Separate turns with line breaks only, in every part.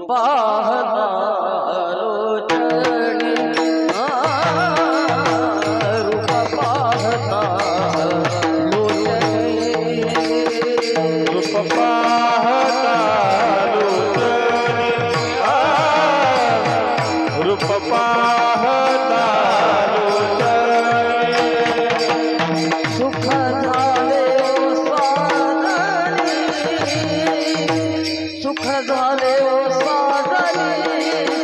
पाहता लोचनी रूप पाहता लोचनी
रूप पाहता लोचनी रूप पाहता लोचनी
सुख झाले साधनी सुख झाले साधनी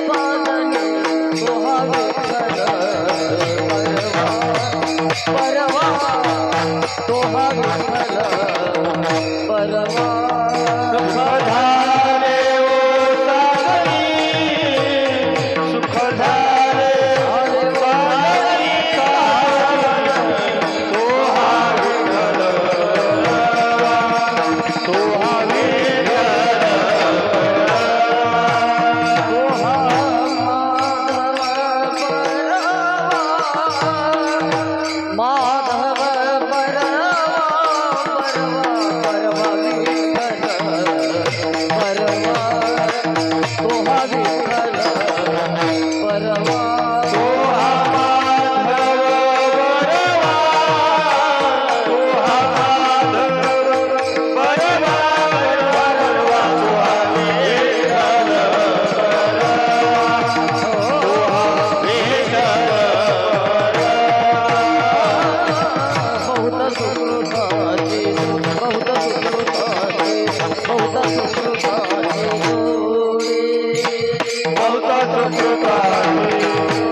साधनी तोहा विठ्ठल परवा तोहा विठ्ठल परवा
सुख झाले ओ साधनी सुख झाले साधनी तोहा विठ्ठल तोहा विठ्ठल
तोहा माधव परवा परवा परवा तोहा विठ्ठल परवा
तोहा माधव परवा तोहा माधव परवा परवा तोहा विठ्ठल तोहा विठ्ठल
बहुत सुकृताचे बहुत सुकृताचे बहुत सुकृताचे जोडे
बहुत सुकृताचे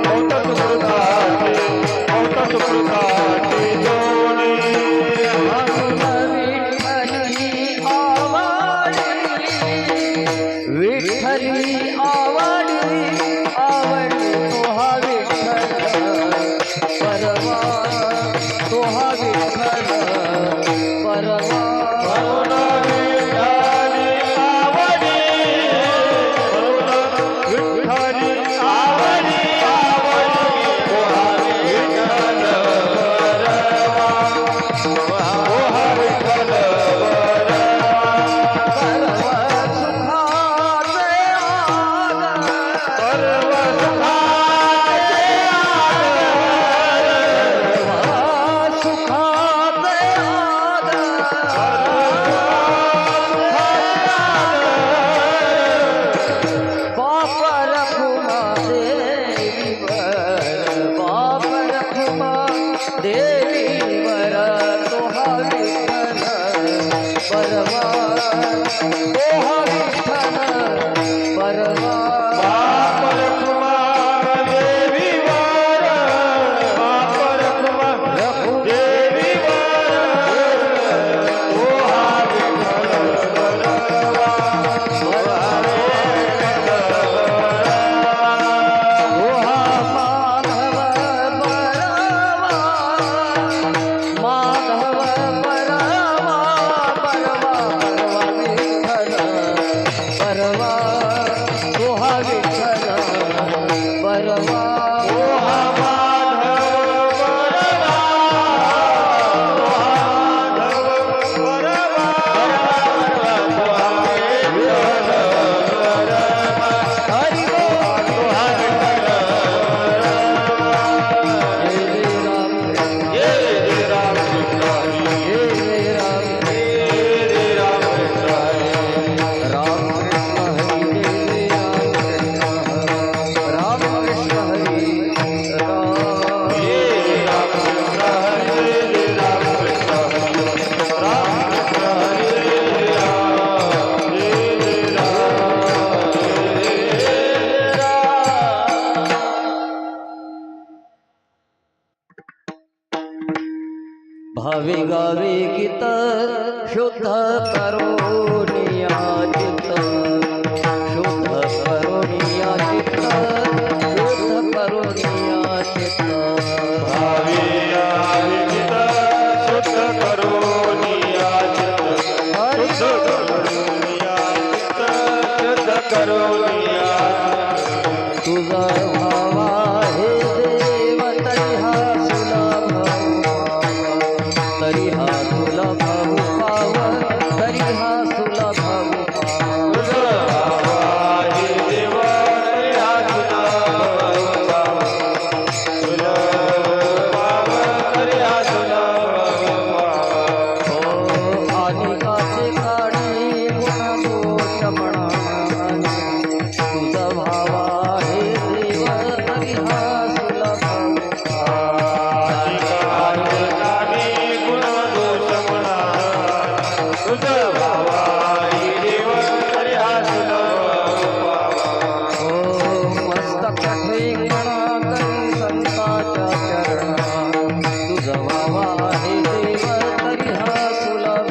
बहुत सुकृताचे बहुत सुकृताचे जोडी
विठ्ठली आवडी आवडी तोहा विठ्ठल परवा तोहा विठ्ठल परवा
म्हणून विठ्ठली आवडी म्हणून विठ्ठली आवडी आवडी तोहा विठ्ठल परवा तोहा विठ्ठल
परवा सुखाचे आगर
परवा सुखाचे
सुखाचे बाप रखुमा देवीवर तोहा विठ्ठल परवा तोहा विठ्ठल परवा
बाप रखुमा देवीवर बाप रखुमा देवीवर तोहा विठ्ठल परवा तोहा विठ्ठल
तोहा माधव परवा माधव परवा परवा परवा विठ्ठल परवा तोहा विठ्ठल परवा
तोहा माधव परवा तोहा माधव परवा तोहा विठ्ठल परवा
हरि बोल
तोहा विठ्ठल
जय राम
जय राम कृष्ण
जय राम
जय राम कृष्ण
राम कृष्ण हरी राम
जय राम कृष्ण हरे राम कृष्ण राम कृष्ण हरे राम जय
भावी गावी गीत शुद्ध करोनिया चित्त शुद्ध करोनिया चित्त शुद्ध करोनिया चित्त
भावी आवित शुद्ध करोनिया चित्त शुद्ध करोनिया चित्त शुद्ध करोनिया
तुझा भावा हे देव तरी हा सुलभ तरी हा सुलभ तरी हा सुलभ व्हावा हे देव तरी हा सुलभ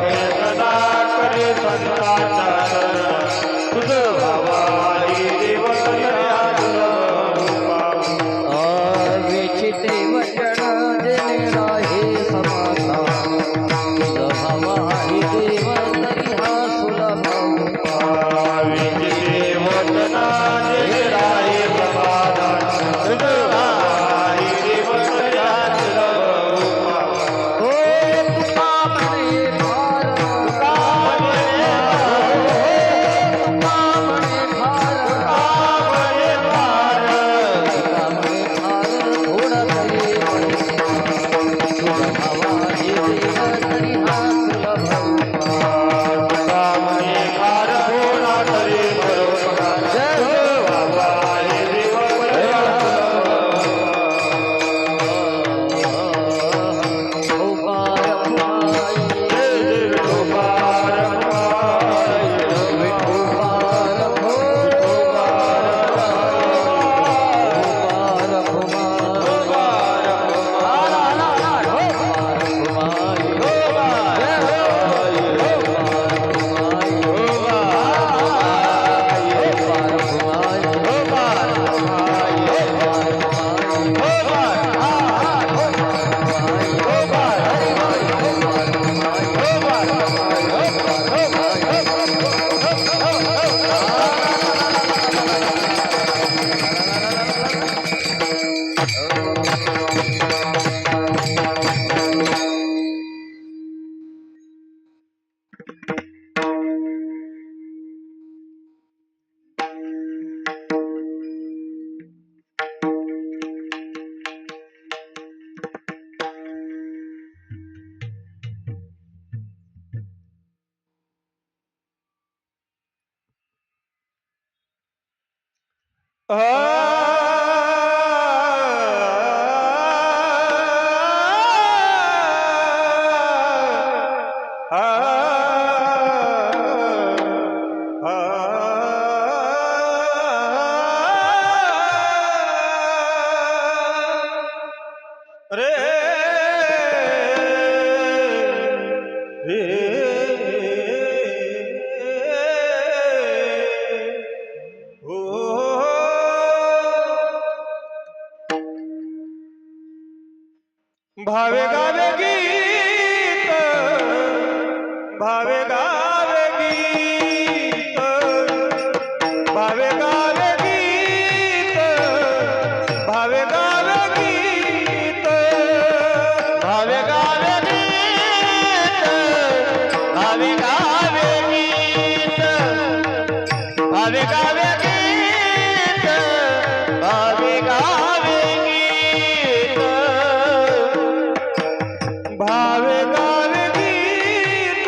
वेदना करे संतांचा तुझ भावाई देव
विचिते वचन जेणे राहे समासा तुझ व्हावा हे देव तरी हा सुलभ
विजय वचना जे राहे समाधान तुझ भावाई देव
ओ तुका म्हणे फार तुका म्हणे फार थोडा तरी तुझ भावा हे देव तरी हा सुलभ
भावे गावे गीत भावे गावे गीत भावे गावे गीत भावे गावे गीत भावे गावे गीत भावे गावे गीत भावे गावे गीत भावे गावे गीत भावे गावे गीत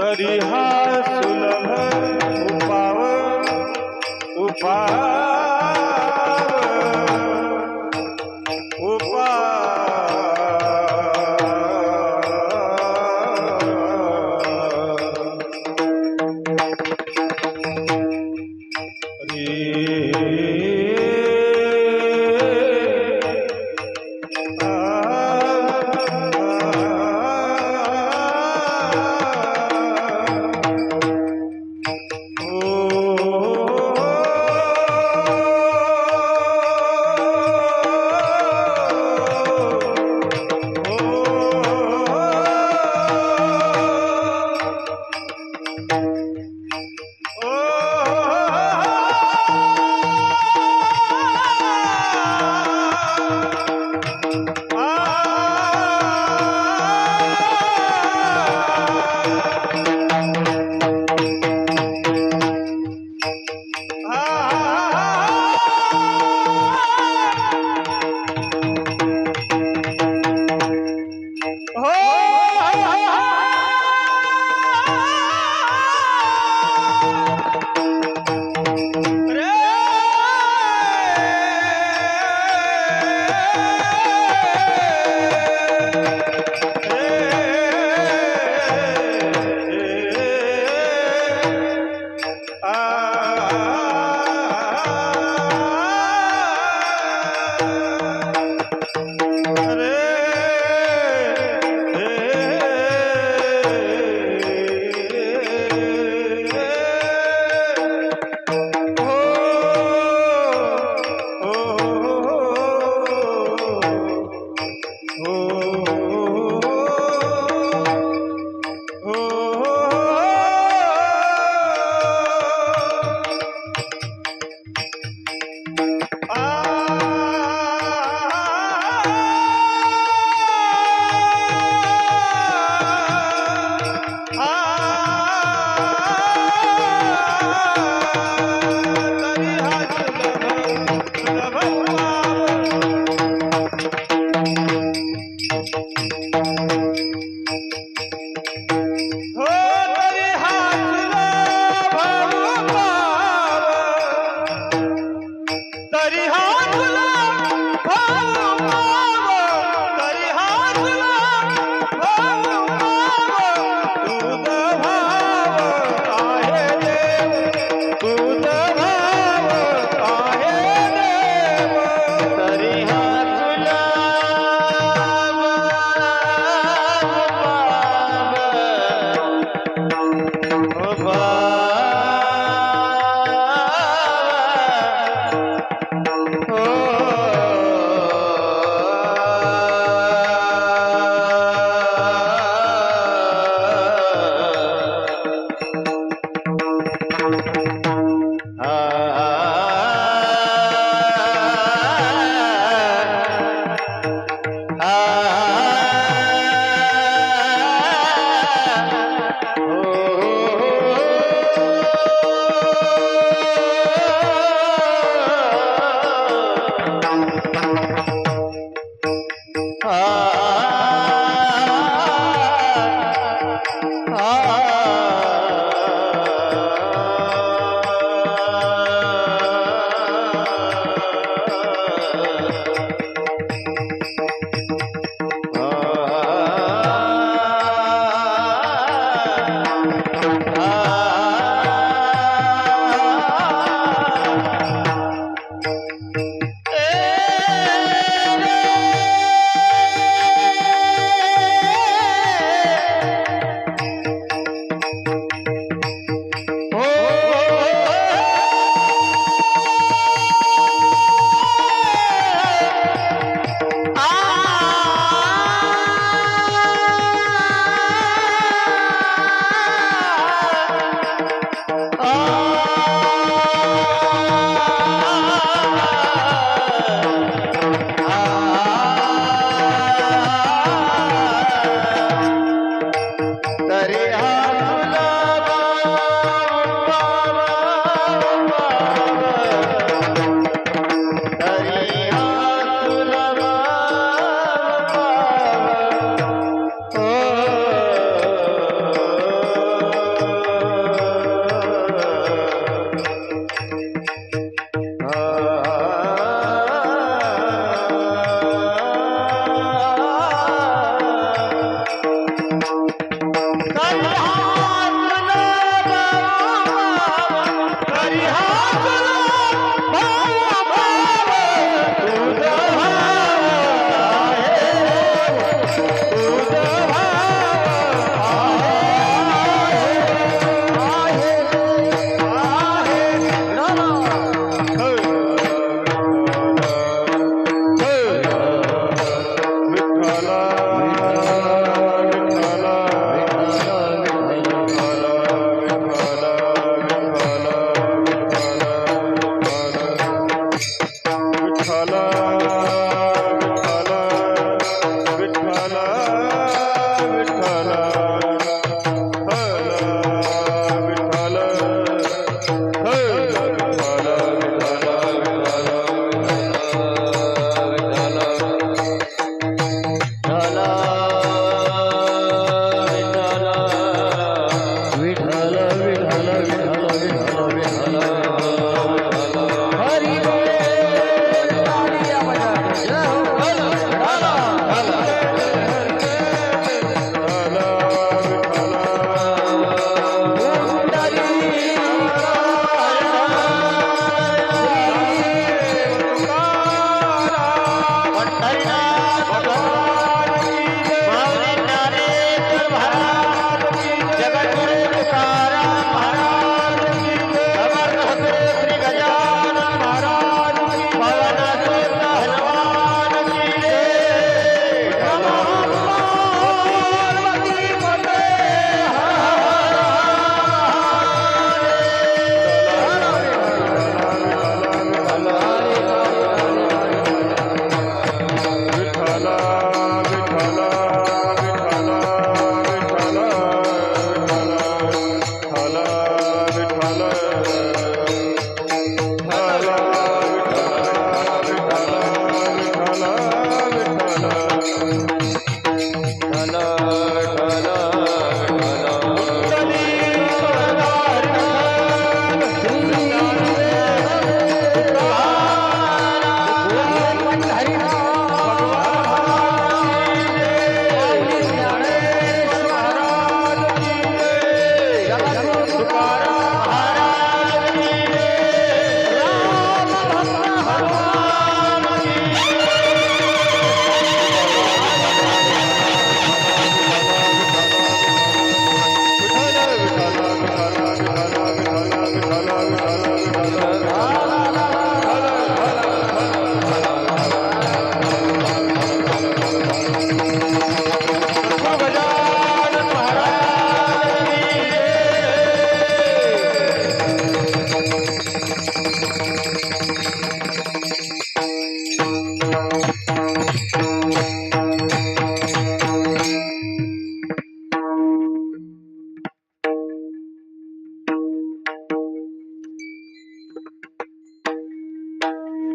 तरी हा सुलभ उपाव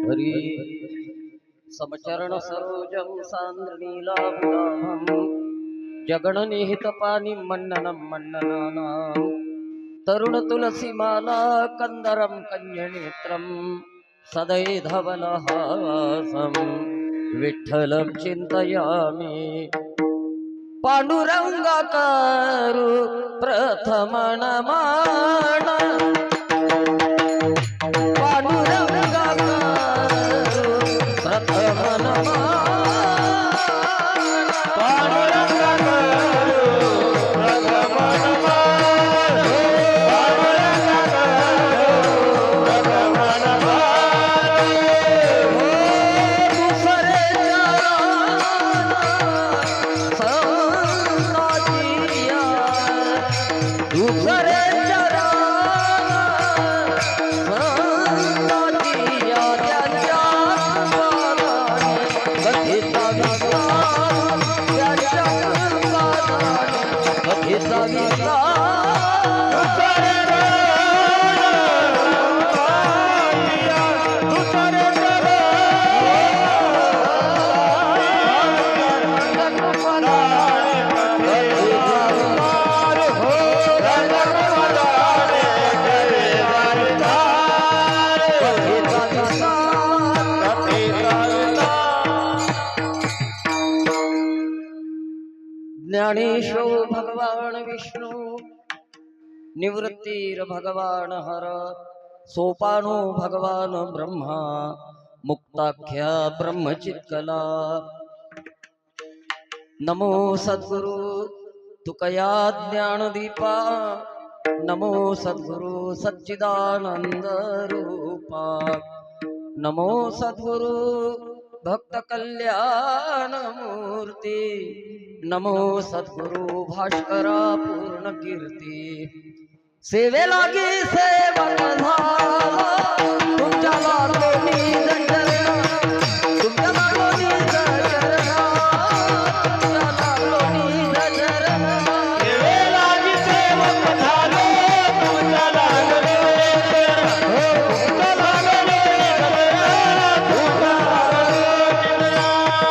हरि समचरण सरोजं सान्द्रनीलाभिरामं जगणनिहितपानि मन्ननं मन्ननानां तरुणतुलसीमाला कन्दरं कन्यनेत्रं सदैधवलहासं विठ्ठलं चिन्तयामि पांडुरंगाकारु प्रथमनमान निवृत्तीर भगवान हर सोपानो भगवान ब्रह्मा मुक्ताख्या ब्रह्मचित्कला नमो सद्गुरु तुकया ज्ञानदीपा नमो सद्गुरु सच्चिदानंद रूपा नमो सद्गुरु भक्त कल्याण मूर्ती नमो सद्गुरु भास्करा पूर्ण कीर्ती सेवे लागी सेवक झाला तुमच्या लागोनी जंजरणा तुमच्या लागोनी जंजरणा तुमच्या लागोनी जंजरणा
सेवे लागी सेवक झालो तुमच्या लागले तुमच्या लागले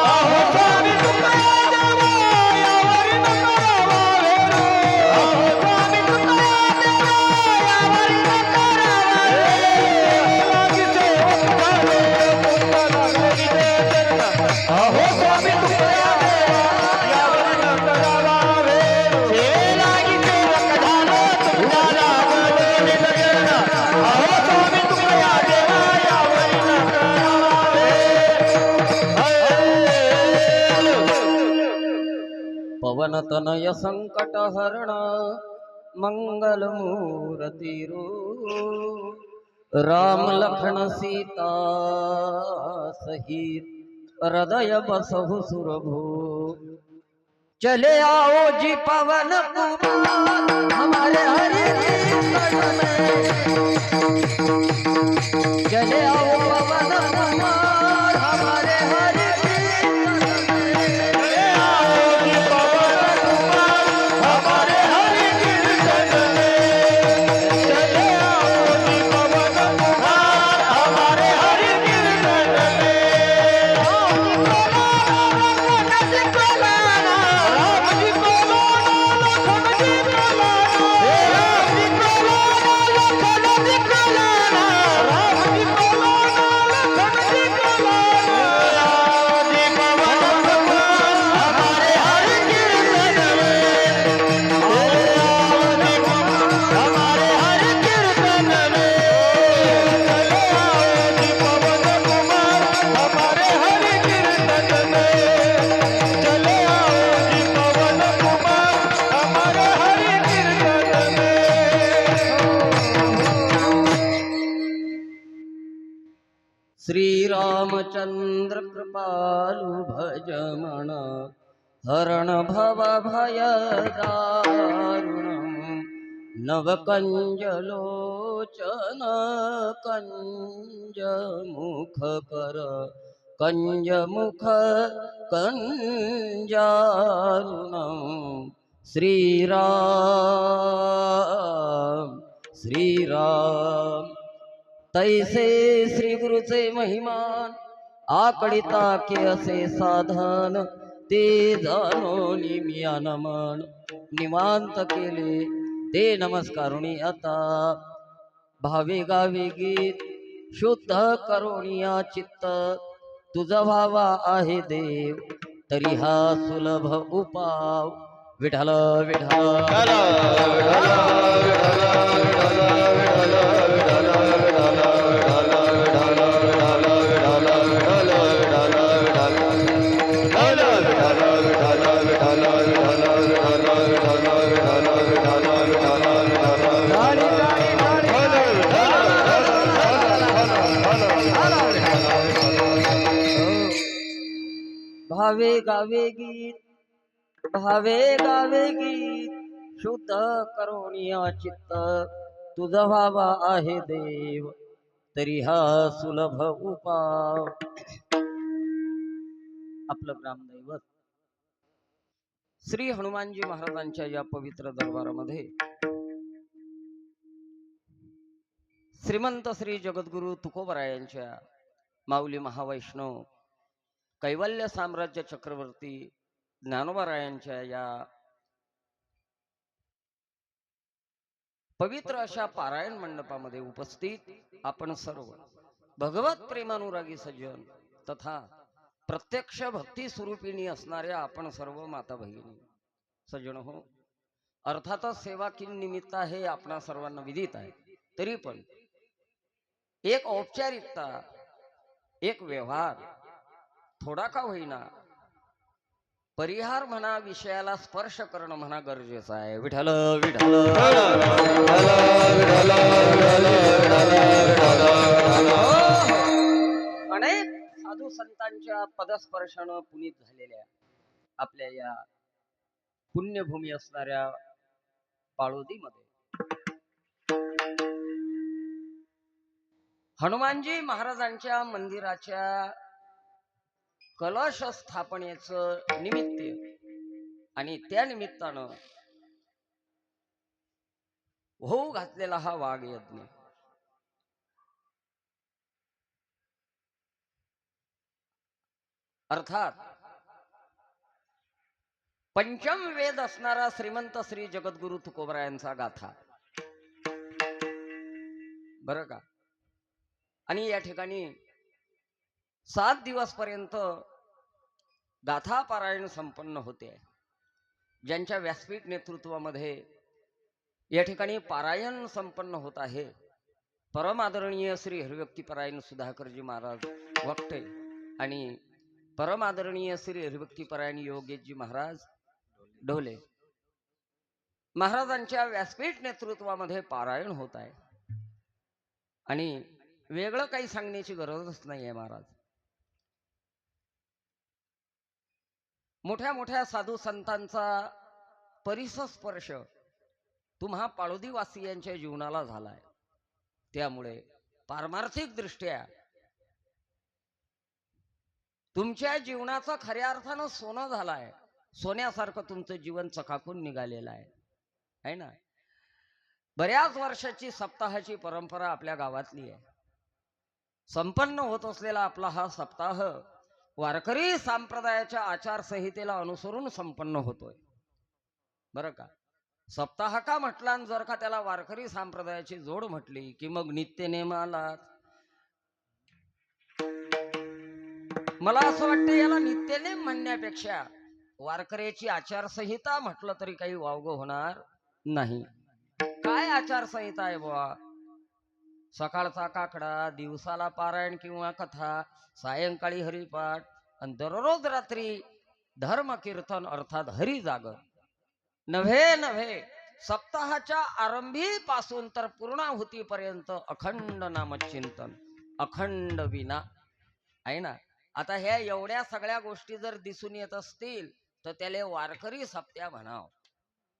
अहो स्वामी तुमच्या देवा यावरी नका राहावे अहो स्वामी तुमच्या देवा यावरी नका राहावे लागी सेवक झालो तुमच्या लागले अहो स्वामी तुमच्या देवा यावरी नका राहावे सेवे लागी सेवक झालो तुमच्या लागले अहो स्वामी तुमच्या देवा यावरी नका राहावे
पवन तनय संकट हरण मंगल मूर्ति राम लखन सीता सहित हृदय बसहु सुरभु चले आओ जी पवन कुमार हमारे हरि कीर्तन में चले आओ पवन कुमार हमारे हरि कीर्तन में
हमारे हरि कीर्तन में चले आओ जी पवन कुमार हमारे हरि कीर्तन में राम जी बोलो लखन जी बोलो राम जी बोलो लखन जी बोलो राम जी बोलो लखन जी बोलो जी पवन कुमार हमारे हरि कीर्तन में हमारे हरि कीर्तन में चले आओ जी पवन कुमार हमारे हरि कीर्तन में चले आओ जी पवन कुमार हमारे हरि कीर्तन में
श्री रामचंद्र कृपालु भजमन हरण भव भय दारुणम नव कंज लोचन कंज मुख कर कंज मुख कंजारुणम श्री राम तैसे श्री गुरुचे महिमान आकडिता के असे साधन ते जाणोनी मिया नमन निवांत केले ते नमस्कारुणी आता भावे गावे गीत शुद्ध करुणिया चित्त तुझ भावा आहे देव तरी हा सुलभ उपाव विठ्ठल विठ्ठल भावे गावे गीत शुद्ध करुणिया चित्त तुझ भावा आहे देव तरी हा सुलभ उपाव आपलं ग्रामदैवत श्री हनुमानजी महाराजांच्या या पवित्र दरबारामध्ये श्रीमंत श्री जगद्गुरु तुकोबरायांच्या माऊली महावैष्णव कैवल्य साम्राज्य चक्रवर्ती ज्ञानोबारायांच्या या पवित्र अशा पारायण मंडपामध्ये उपस्थित आपण सर्व भगवत प्रेमानुरागी सज्जन तथा प्रत्यक्ष भक्ती स्वरूपिणी असणाऱ्या आपण सर्व माता भगिनी सज्जन हो, अर्थातच सेवा किन निमित्त आहे आपणा सर्वांना विदित आहे, तरी पण एक औपचारिकता, एक व्यवहार थोडा का होईना परिहार म्हणा, विषयाला स्पर्श करणं म्हणा गरजेचं आहे. विठ्ठल विठ्ठल अनेक साधू संतांच्या पदस्पर्शानं पुनीत झालेल्या आपल्या या पुण्यभूमी असणाऱ्या पाळोदीमध्ये हनुमानजी महाराजांच्या मंदिराच्या कलश स्थापनेचं निमित्त आणि त्या निमित्तानं होऊ घातलेला हा वाघ यज्ञ अर्थात पंचम वेद असणारा श्रीमंत श्री जगद्गुरु तुकोबरायांचा गाथा बरं का. आणि या ठिकाणी 7 दिवस पर्यंत गाथा पारायण संपन्न होते. ज्यांच्या व्यासपीठ नेतृत्वामध्ये या ठिकाणी पारायण संपन्न होत आहे परम आदरणीय श्री हरिभक्तीपरायण सुधाकरजी महाराज वक्ते आणि परम आदरणीय श्री हरिभक्तीपरायण योगेशजी महाराज ढोले महाराजांच्या व्यासपीठ नेतृत्वामध्ये पारायण होत आहे. आणि वेगळं काही सांगण्याची गरजच नाही आहे. महाराज मोठ्या मोठ्या साधू संतांचा परिसस्पर्श तुम्हा पाळोदीवासियांच्या जीवनाला झालाय. त्यामुळे पारमार्थिक दृष्ट्या तुमच्या जीवनाचं खऱ्या अर्थानं सोनं झालाय. सोन्यासारखं तुमचं जीवन चकाकून निघालेलं आहे ना. बऱ्याच वर्षाची सप्ताहाची परंपरा आपल्या गावातली आहे. संपन्न होत असलेला आपला हा सप्ताह वारकरी संप्रदायाच्या आचारसंहितेला अनुसरून संपन्न होतोय. बरं का. सप्ताह का म्हटला, जर का त्याला वारकरी संप्रदायाची जोड म्हटली की मग नित्यनेमाला मला असं वाटतं याला नित्यनेम म्हणण्यापेक्षा वारकऱ्याची आचारसंहिता म्हटलं तरी काही वावगं होणार नाही. काय आचारसंहिता आहे बुवा? सकाळचा काकडा, दिवसाला पारायण किंवा कथा, सायंकाळी हरिपाठ आणि दररोज रात्री धर्म कीर्तन अर्थात हरी जागर. नव्हे सप्ताहाच्या आरंभीपासून तर पूर्णाहुतीपर्यंत अखंड नामचिंतन, अखंड विना आहे ना. आता ह्या एवढ्या सगळ्या गोष्टी जर दिसून येत असतील तर त्याला वारकरी सप्त्या म्हणाव.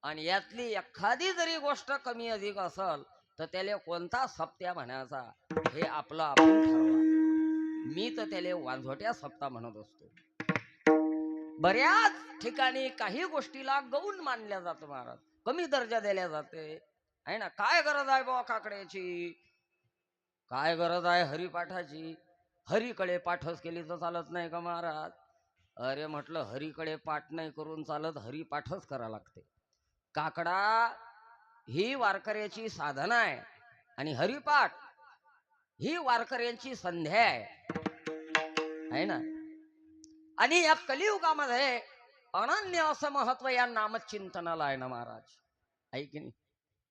आणि यातली एखादी जरी गोष्ट कमी अधिक असल तर त्याला कोणता सप्त्या म्हणायचा हे आपलं आपण ठरवा. मी तर त्याला वांझोट्या सप्ताह म्हणत असतो. बऱ्याच ठिकाणी काही गोष्टीला गौण मानल्या जातं महाराज, कमी दर्जा दिल्या जाते आहे ना. काय गरज आहे बाबा काकड्याची, काय गरज आहे हरिपाठाची? हरीकडे पाठच केली तर चालत नाही का महाराज? अरे म्हटलं हरीकडे पाठ नाही करून चालत, हरिपाठच करा लागते. काकडा ही वारकऱ्याची साधना आहे आणि हरिपाठ ही वारकऱ्यांची संध्या आहे ना. आणि या कलियुगामध्ये अनन्य असं महत्व या नामचिंतनाला आहे ना महाराज. आहे की नाही?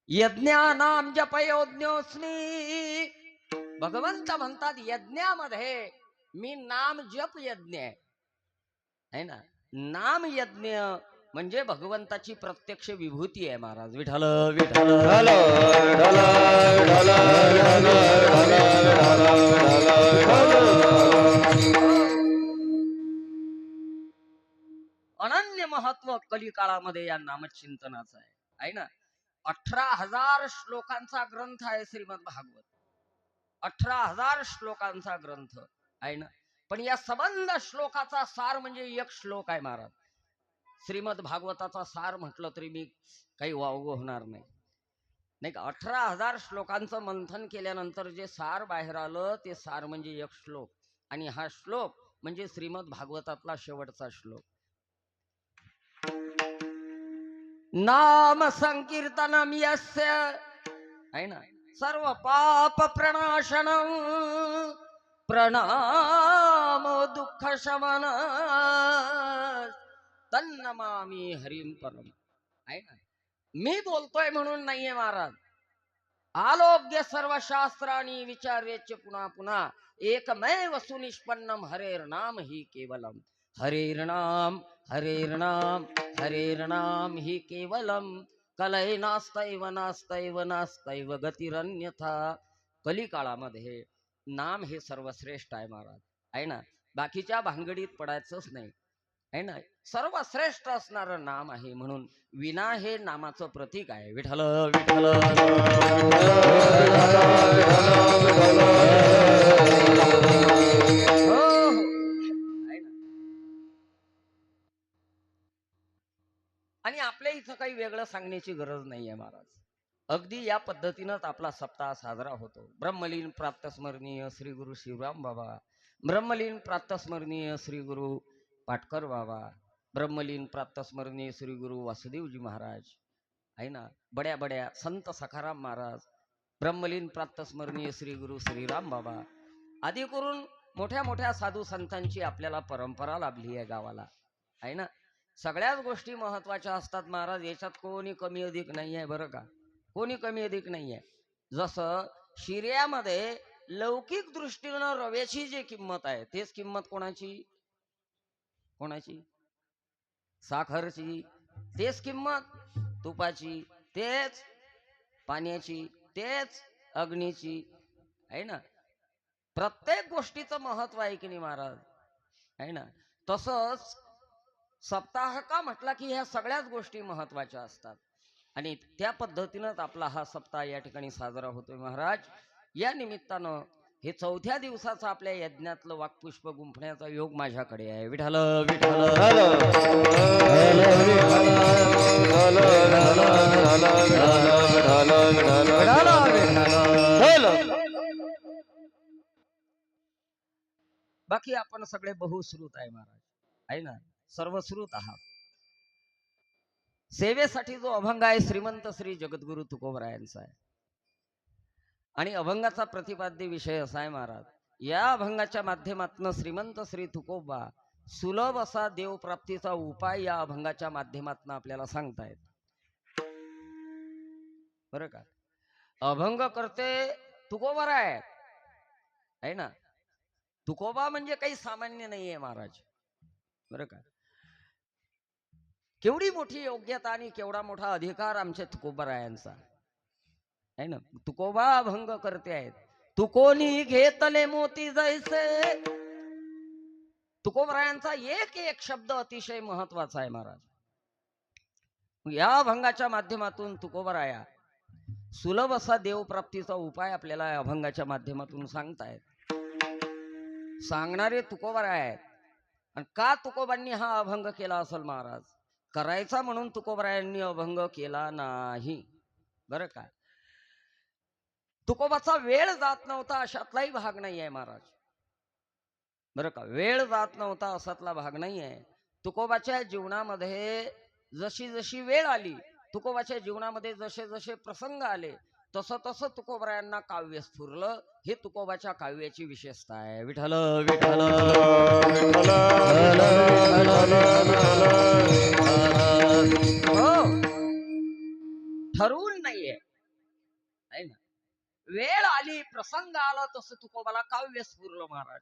यज्ञानाम जपयोज्ञोस्मी. भगवंत म्हणतात यज्ञामध्ये मी नाम जप यज्ञ आहे ना. नाम यज्ञ म्हणजे भगवंताची प्रत्यक्ष विभूती आहे महाराज. विठ्ठल विठ्ठल अनन्य महत्व कलिकाळामध्ये या नामचिंतनाचं आहे ना. 18,000 श्लोकांचा ग्रंथ आहे श्रीमद भागवत. 18,000 श्लोकांचा ग्रंथ आहे ना. पण या सबंध श्लोकाचा सार म्हणजे एक श्लोक आहे महाराज. श्रीमद भागवताचा सार म्हटलं तरी मी काही वावगं होणार नाही का. 18,000 श्लोकांचं मंथन केल्यानंतर जे सार बाहेर आलं ते सार म्हणजे एक श्लोक. आणि हा श्लोक म्हणजे श्रीमद भागवतातला शेवटचा श्लोक. नाम संकीर्तनम यस्य आहे ना सर्व पाप प्रणाशनम प्रणाम दुःख शमन तन्नमामि हरिम परम आहे ना. मी बोलतोय म्हणून नाहीये महाराज. आलोग्य सर्व शास्त्राणी विचार्यच पुन्हा पुन्हा एकमेव सुनिष्पन्नम हरेर्नाम ही केवलम. हरेर्नाम हरेर्नाम हरेर्नाम ही केवलम. कलय नास्तैव नास्तैव नास्तैव गतिरन्यथा. कलिकाळामध्ये नाम हे सर्वश्रेष्ठ आहे महाराज, आहे ना. बाकीच्या भांगडीत पडायचंच नाही, आहे ना. सर्वश्रेष्ठ असणारं नाम आहे, म्हणून विना हे नामाचं प्रतीक आहे. विठ्ठल विठ्ठल हो, हो. आहे ना. आणि आपल्या इथं काही वेगळं सांगण्याची गरज नाहीये महाराज. अगदी या पद्धतीनंच आपला सप्ताह साजरा होतो. ब्रह्मलीन प्राप्तस्मरणीय श्री गुरु शिवराम बाबा, ब्रह्मलीन प्राप्तस्मरणीय श्री गुरु पाटकर बाबा, ब्रह्मलीन प्राप्तस्मरणीय श्री गुरु वासुदेवजी महाराज, आहे ना. बड्या बड्या संत सखाराम महाराज, ब्रह्मलीन प्राप्तस्मरणीय श्री गुरु श्रीराम बाबा, आदी करून मोठ्या मोठ्या साधू संतांची आपल्याला परंपरा लाभली आहे गावाला, आहे ना. सगळ्याच गोष्टी महत्वाच्या असतात महाराज. याच्यात कोणी कमी अधिक नाही आहे बरं का, कोणी कमी अधिक नाही आहे. जसं शिर्यामध्ये लौकिक दृष्टीनं रव्याची जी किंमत आहे, तेच किंमत कोणाची कोणाची साखरची, तेच किंमत तुपाची, तेच पाण्याची, तेच अग्नीची, आहे ना. प्रत्येक गोष्टीचं महत्व आहे की नाही महाराज, आहे ना. तसंच सप्ताह का म्हटला की ह्या सगळ्याच गोष्टी महत्वाच्या असतात, आणि त्या पद्धतीनंच आपला हा सप्ताह या ठिकाणी साजरा होतोय महाराज. या निमित्तानं हे चौथ्या दिवसाचं आपल्या यज्ञातलं वाक्पुष्प गुंफण्याचा योग माझ्याकडे आहे. विठ्ठल विठ्ठल बाकी आपण सगळे बहुश्रुत आहे महाराज, आहे ना. सर्वश्रुत आहात. सेवेसाठी जो अभंग आहे श्रीमंत श्री जगद्गुरु तुकोबरायांचा आहे, आणि अभंगाचा प्रतिपाद्य विषय असा आहे महाराज. या अभंगाच्या माध्यमातून श्रीमंत श्री तुकोबा सुलभ असा देवप्राप्तीचा उपाय या अभंगाच्या माध्यमातून आपल्याला सांगतायत बरं का. अभंग करते तुकोबा आहे ना. तुकोबा म्हणजे काही सामान्य नाहीये महाराज, बरं का. केवढी मोठी योग्यता आणि केवढा मोठा अधिकार आमच्या तुकोबारायांचा आहे ना. तुकोबा अभंग करते आहेत. तुकोनी घेतले मोती जैसे. तुकोबरायांचा एक एक शब्द अतिशय महत्वाचा आहे महाराज. या अभंगाच्या माध्यमातून तुकोबराया सुलभ असा देवप्राप्तीचा उपाय आपल्याला अभंगाच्या माध्यमातून सांगतायत. सांगणारे तुकोबराय आहेत. आणि का तुकोबांनी हा अभंग केला असेल महाराज, करायचा म्हणून तुकोबरायांनी अभंग केला नाही बरं का. तुकोबाचा वेळ जात नव्हता अशातलाही भाग नाही आहे महाराज, बरं का. वेळ जात नव्हता असातला भाग नाही आहे. तुकोबाच्या जीवनामध्ये जशी जशी वेळ आली, तुकोबाच्या जीवनामध्ये जसे जसे प्रसंग आले, तसं तसं तुकोबरायांना काव्य स्फुरलं. हे तुकोबाच्या काव्याची विशेषता आहे. विठ्ठल विठ्ठल हो, ठरवून नाहीये, आहे ना. वेळ आली, प्रसंग आला, तसं तुकोबाला काव्य स्फुरलं महाराज.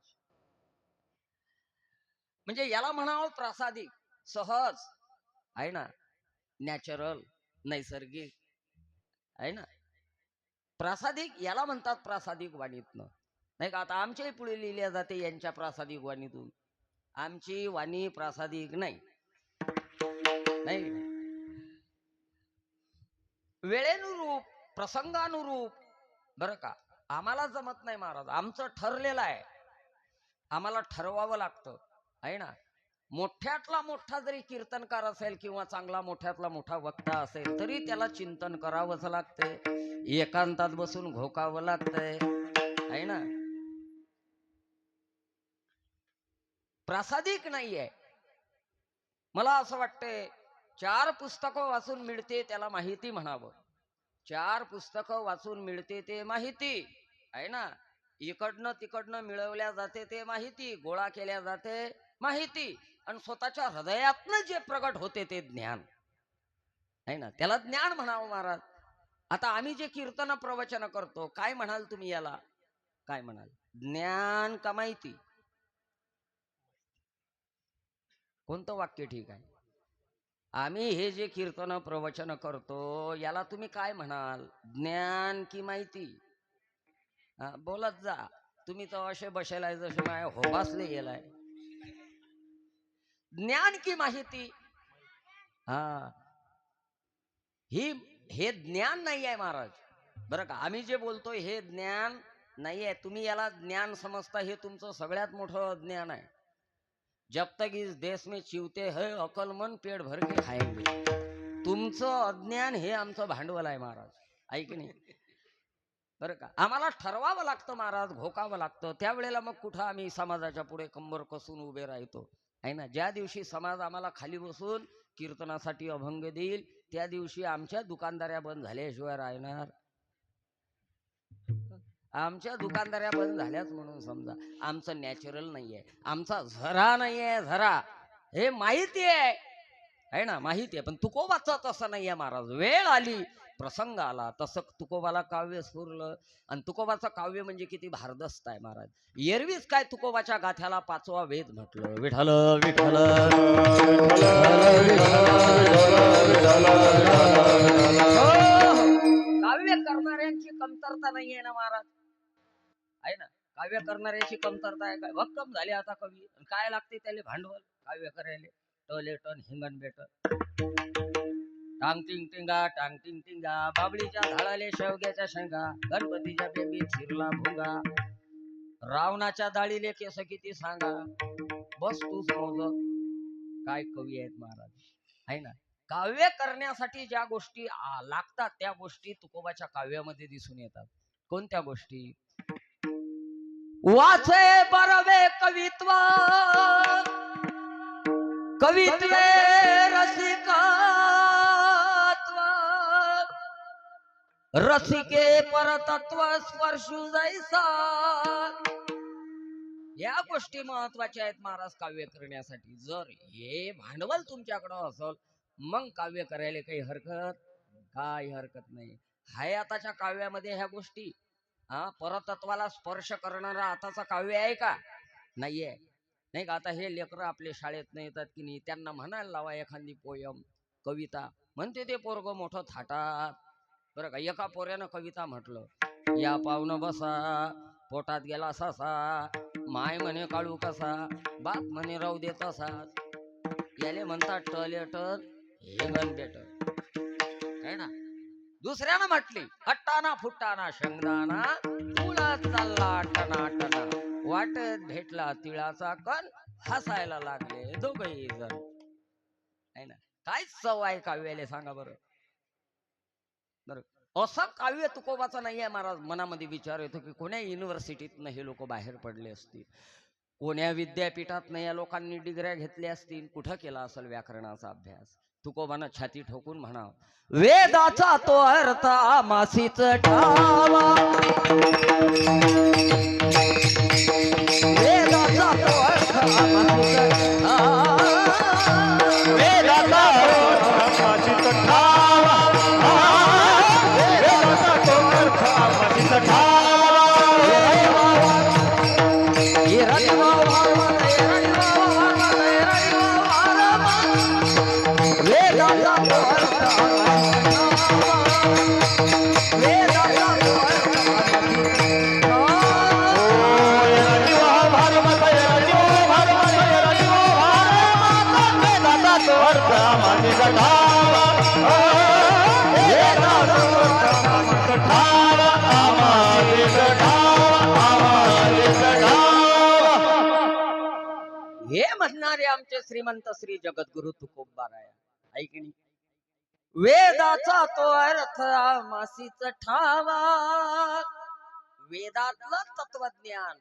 म्हणजे याला म्हणावं प्रासादिक, सहज, आहे ना, नॅचरल, नैसर्गिक, आहे ना. प्रासादिक याला म्हणतात प्रासादिक वाणीतनं, नाही का. आता आमच्याही पुढे लिहिल्या जाते यांच्या प्रासादिक वाणीतून. आमची वाणी प्रासादिक नाही, नाही. वेळेनुरूप, प्रसंगानुरूप, बरं का. आम्हाला जमत नाही महाराज, आमचं ठरलेलं आहे, आम्हाला ठरवावं लागतं, आहे ना. मोठ्यातला मोठा जरी कीर्तनकार असेल किंवा चांगला मोठ्यातला मोठा वक्ता असेल, तरी त्याला चिंतन करावंच लागतंय, एकांतात बसून घोकावं लागतंय, आहे ना. प्रासादिक नाहीये. मला असं वाटतंय 4 पुस्तकं वाचून मिळते त्याला माहिती म्हणावं. 4 पुस्तकं वाचून मिळते ते माहिती, आहे ना. इकडनं तिकडनं मिळवल्या जाते ते माहिती, गोळा केल्या जाते माहिती, आणि स्वतःच्या हृदयातनं जे प्रगट होते ते ज्ञान, आहे ना, त्याला ज्ञान म्हणावं महाराज. आता आम्ही जे कीर्तन प्रवचन करतो, काय म्हणाल तुम्ही याला? काय म्हणाल? ज्ञान का माहिती? कोणतं वाक्य ठीक आहे? आम्ही हे जे कीर्तन प्रवचन करतो याला तुम्ही काय म्हणाल? ज्ञान की माहिती? बोलत जा. तुम्ही तर असे बसेलाय जसे माय होबासले गेलाय. ज्ञान की माहिती? हा, हे ज्ञान नाही आहे महाराज. बरं का, आम्ही जे बोलतोय हे ज्ञान नाही आहे. तुम्ही याला ज्ञान समजता, हे तुमचं सगळ्यात मोठं ज्ञान आहे. जब तक इस देश में चिवते है अकलमन पेट भर के खाएंगे. तुमचं अज्ञान हे आमचं भांडवल आहे महाराज, ऐक नाही. बरं का, आम्हाला ठरवावं लागतं महाराज, घोकावं लागतं. त्यावेळेला मग कुठं आम्ही समाजाच्या पुढे कंबर कसून उभे राहतो, आहे ना. ज्या दिवशी समाज आम्हाला खाली बसून कीर्तनासाठी अभंग देईल, त्या दिवशी आमच्या दुकानदाऱ्या बंद झाल्याशिवाय राहणार. आमच्या दुकानदाऱ्या बंद झाल्याच म्हणून समजा. आमचं नॅचरल नाहीये, आमचा झरा नाहीये. झरा हे माहिती आहे ना, माहिती आहे. पण तुकोबाचं तसं नाहीये महाराज. वेळ आली, प्रसंग आला, तसं तुकोबाला काव्य स्फुरलं. आणि तुकोबाचं काव्य म्हणजे किती भारदस्त आहे महाराज. एरवीच काय तुकोबाच्या गाथ्याला 5वा वेद म्हटलं. विठ्ठल विठ्ठल काव्य करणाऱ्यांची कमतरता नाहीये ना महाराज, आहे ना. काव्य करणाऱ्याची कमतरता आहे काय? भक्कम झाले आता कवी. काय लागते त्याला? भांडवल. काव्य करायला टन हिंगण बेट, टांग टिंग टिंगा, टांग टिंग टिंगा, बाबळीच्या झाडाले शेवग्याच्या शेंगा, गणपतीच्या बेबीत शिरला भुंगा, रावणाच्या डाळीले केस किती सांगा, बस तूच मोज. काय कवी आहेत महाराज, आहे ना. काव्य करण्यासाठी ज्या गोष्टी लागतात त्या गोष्टी तुकोबाच्या काव्यामध्ये दिसून येतात. कोणत्या गोष्टी? वाचे बरवे कवित्व, कवित्वे रसिकत्व, रसिके परतत्व स्पर्शू जैसा. या गोष्टी महत्वाच्या आहेत महाराज काव्य करण्यासाठी. जर हे भांडवल तुमच्याकडं असेल मग काव्य करायला काही हरकत नाही. हाय आताच्या काव्यामध्ये ह्या गोष्टी? परतत्वाला स्पर्श करणारा आताचा काव्य आहे का? नाहीये, नाही का. आता हे लेकरं आपल्या शाळेत नाही येतात की नाही, त्यांना म्हणायला लावा एखादी पोयम, कविता. म्हणते ते पोरग मोठं थाटात. बरं का, एका पोऱ्यानं कविता म्हटलं, या पाहुणं बसा, पोटात गेला ससा, माय म्हणे काळू कसा, बाप म्हणे राहू दे तसा. याले म्हणतात टलेटर हेंगण बेटर, है ना. दुसऱ्यानं म्हटली, हट्टाना फुट्टाना शेंगदाणा, तुळा चालला टना टना, वाटत भेटला तिळाचा कण, हसायला लागले दोघही जण, है ना. काय चव आहे काव्याला सांगा बरं. असं काव्य तुकोबाचं नाही आहे महाराज. मनामध्ये विचार येतो की कोण्या युनिव्हर्सिटीतनं हे लोक बाहेर पडले असतील, कोण्या विद्यापीठातनं या लोकांनी डिग्र्या घेतल्या असतील, कुठं केला असेल व्याकरणाचा अभ्यास. तुकोबानं छाती ठोकून म्हणाव, वेदाचा तो अर्थ आमासीच ठावा, वेदाचा तो अर्थ आमासीच ठावा,
वेदाचा आमासीच ठावा, वेदाचा तो अर्थ आमासीच ठावा.
हे म्हणणारे आमचे श्रीमंत श्री जगद्गुरु तुकोबाराय, ऐकणी. वेदाचा तो अर्थ आमासीच ठावा, वेदातलं तत्वज्ञान,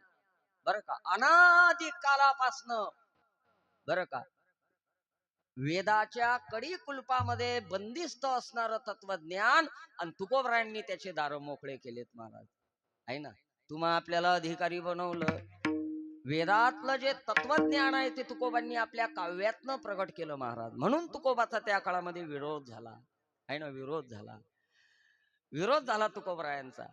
बर का, अनादी कालापासनं, बर का, वेदाच्या कडी कुलपामध्ये बंदिस्त असणारं तत्वज्ञान, आणि तुकोबरायांनी त्याचे दार मोकळे केलेत महाराज, आहे ना. तुम्हा आपल्याला अधिकारी बनवलं. वेदातलं जे तत्वज्ञान आहे ते तुकोबांनी आपल्या काव्यातनं प्रगट केलं महाराज. म्हणून तुकोबाचा त्या काळामध्ये विरोध झाला. आहे ना, विरोध झाला तुकोबरायांचा.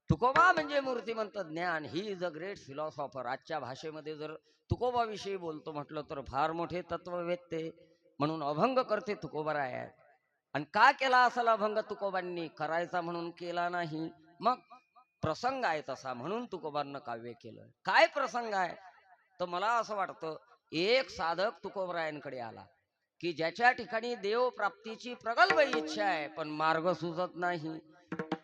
तुकोबा म्हणजे मूर्तिमंत ज्ञान, he is a great philosopher. आजच्या भाषेमध्ये जर तुकोबा विषयी बोलतो म्हटलं तर फार मोठे तत्ववेत्ते म्हणून अभंग करते तुकोबराय आहेत. आणि का केला असा अभंग तुकोबांनी? करायचा म्हणून केला नाही, मग प्रसंग आहे तसा म्हणून तुकोबांना काव्य केलं. काय प्रसंग आहे? तर मला असं वाटतं, एक साधक तुकोबरायांकडे आला की ज्याच्या ठिकाणी देव प्राप्तीची प्रगल्भ इच्छा आहे, पण मार्ग सुचत नाही,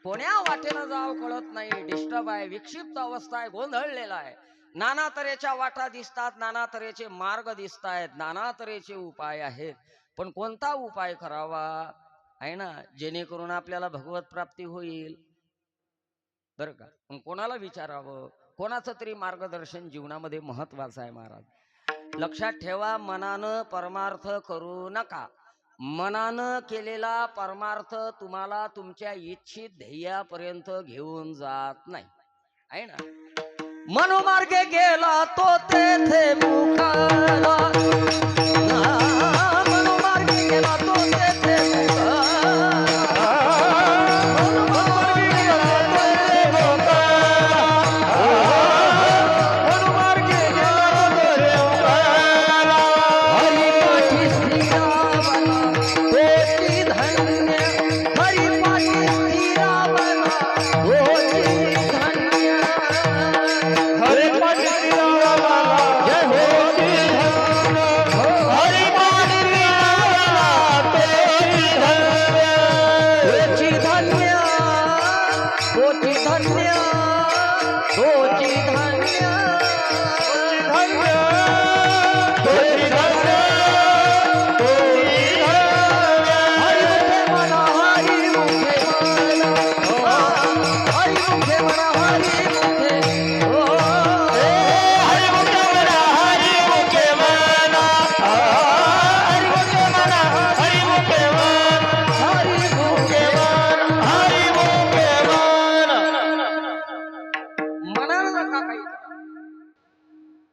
कोण्या वाटेनं जाव कळत नाही, डिस्टर्ब आहे, विक्षिप्त अवस्था आहे, गोंधळलेला आहे. नाना तऱ्हेच्या वाटा दिसतात, नाना तऱ्हेचे मार्ग दिसत आहेत, नाना तऱ्हेचे उपाय आहेत, पण कोणता उपाय करावा आहे ना, जेणेकरून आपल्याला भगवत प्राप्ती होईल? बरं का, मग कोणाला विचारावं? कोणाचं तरी मार्गदर्शन जीवनामध्ये महत्वाचं आहे महाराज. लक्षात ठेवा, मनानं परमार्थ करू नका. मनानं केलेला परमार्थ तुम्हाला तुमच्या इच्छित ध्येयापर्यंत घेऊन जात नाही, आहे ना. मनोमार्गे गेला तो तेथे मुकाला, मनोमार्गे गेला तो तेथे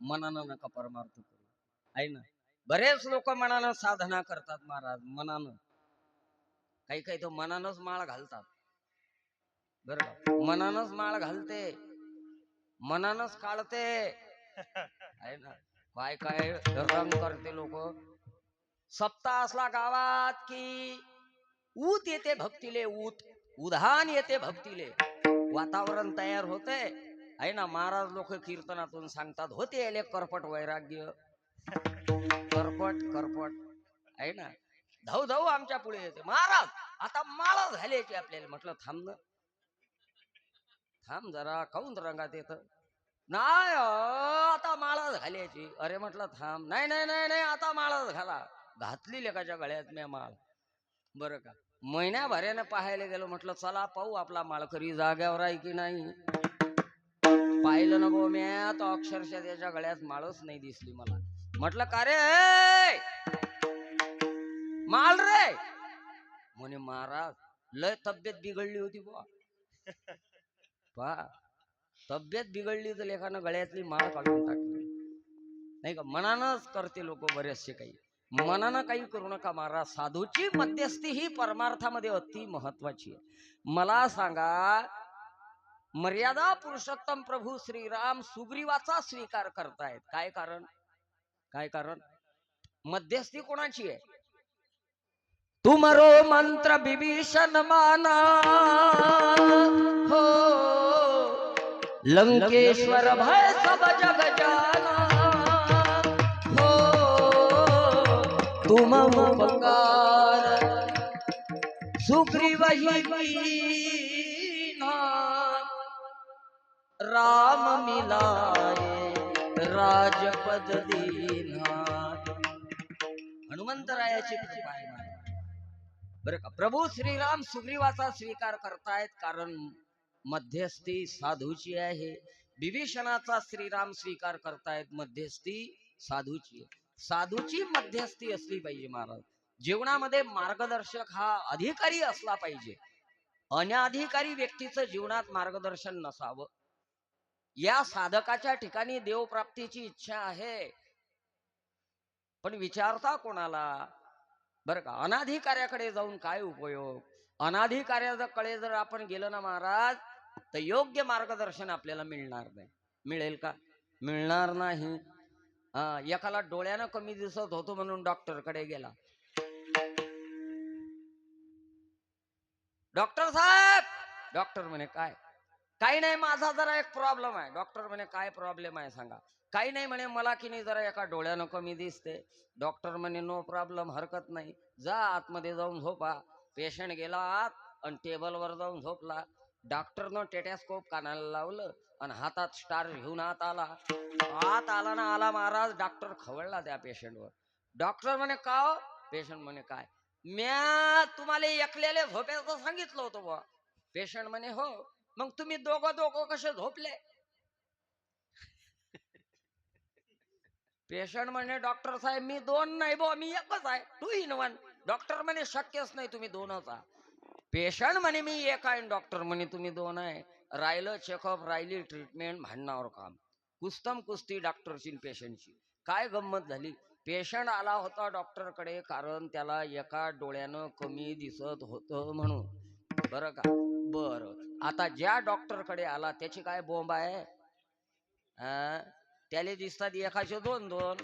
मनानं नका परमार्थ करू, आहे ना. बरेच लोक मनानं साधना करतात महाराज, मनानं. काही काही तो मनानच माळ घालतात, बरं का, मनानच माळ घालते, मनानच काढते, आहे ना. काय काय रंग करते लोक. सप्ताह असला गावात की ऊत येते भक्तीले, उधान येते भक्तीले, वातावरण तयार होते, आहे ना. महाराज लोक कीर्तनातून सांगतात, होते याले करपट वैराग्य, करपट, आहे ना. धाऊ धाऊ आमच्या पुढे येते, महाराज आता माळा झाल्याची आपल्याला. म्हटलं थांब जरा, काऊन रंगात येत नाही, आता माळा घालायची. अरे म्हटलं थांब, नाही नाही नाही नाही, आता माळा घाला. घातली लेकाच्या गळ्यात मी माळ, बरं का. महिन्याभरानं पाहायला गेलो, म्हटलं चला पाहू आपला माळकरी जाग्यावर आहे की नाही. पाहिलं ना भाऊ म्या, तो अक्षरशः त्याच्या गळ्यात माळच नाही दिसली मला. म्हटलं का रे माळ रे? म्हणे महाराज लय तब्येत बिघडली होती बुवा. पहा, तब्येत बिघडली तर लेखानं गळ्यातली माळ काढून टाकली, नाही का. मनानच करते लोक बरेचसे, काही मनानं काही करू नका महाराज. साधूची मध्यस्थी ही परमार्थामध्ये अति महत्वाची आहे. मला सांगा, मर्यादा पुरुषोत्तम प्रभू श्रीराम सुग्रीवाचा स्वीकार करतायत, काय कारण? काय कारण? मध्यस्थी कोणाची आहे? तुमरो मंत्र विभीषण माना, हो लंकेश्वर भय सब जग जाना, हो तुम उपकार सुग्रीव ही कीन्हा, राम मिलाए राजपद दीन्हा. हनुमंतरायाची कृपा आहे, बरं का. प्रभू श्रीराम सुग्रीवाचा स्वीकार करतायत कारण मध्यस्थी साधूची आहे. विभीषणाचा श्रीराम स्वीकार करतायत, मध्यस्थी साधूची आहे. साधूची मध्यस्थी असली पाहिजे महाराज. जीवनामध्ये मार्गदर्शक हा अधिकारी असला पाहिजे. अनाधिकारी व्यक्तीचं जीवनात मार्गदर्शन नसावं. या साधकाच्या ठिकाणी देवप्राप्तीची इच्छा आहे, पण विचारता कोणाला? बरं का. अनाधिकाऱ्याकडे जाऊन काय उपयोग. अनाधिकाऱ्याकडे जर आपण गेलो ना महाराज, तर योग्य मार्गदर्शन आपल्याला मिळणार नाही. मिळेल का? मिळणार नाही. एकाला डोळ्यानं कमी दिसत होतो म्हणून डॉक्टरकडे गेला. डॉक्टर साहेब, डॉक्टर म्हणे काय? काही नाही, माझा जरा एक प्रॉब्लेम आहे. डॉक्टर म्हणे काय प्रॉब्लेम आहे सांगा. काही नाही म्हणे, मला की नाही जरा एका डोळ्यानं कमी दिसते. डॉक्टर म्हणे नो प्रॉब्लेम, हरकत नाही, जा आतमध्ये जाऊन झोपा. पेशंट गेला आत आणि टेबलवर जाऊन झोपला. डॉक्टरनं टेटॅस्कोप कानाला लावलं आणि हातात स्टार घेऊन आत आला. आत आला ना आला महाराज, डॉक्टर खवळला त्या पेशंटवर. डॉक्टर म्हणे का हो? पेशंट म्हणे काय, म्या तुम्हाला एकलेले झोपायचं सांगितलं होतं बुवा. पेशंट म्हणे हो. मग तुम्ही दोघं दोघं कसे झोपले? पेशंट म्हणे डॉक्टर साहेब मी दोन नाही बुवा, मी एकच आहे, 2 in 1. डॉक्टर म्हणे शक्यच नाही, तुम्ही दोनच आहे. पेशंट म्हणे मी एक आहे, डॉक्टर म्हणे तुम्ही दोन आहे. राहिलं चेकअप, राहिली ट्रीटमेंट, भांडणावर काम. कुस्तम कुस्ती डॉक्टरची पेशंटची. काय गंमत झाली. पेशंट आला होता डॉक्टरकडे कारण त्याला एका डोळ्यानं कमी दिसत होतं म्हणून. बरं का. बरं, आता ज्या डॉक्टरकडे आला त्याची काय बोंब आहे. त्याले दिसतात एकाचे 2-2.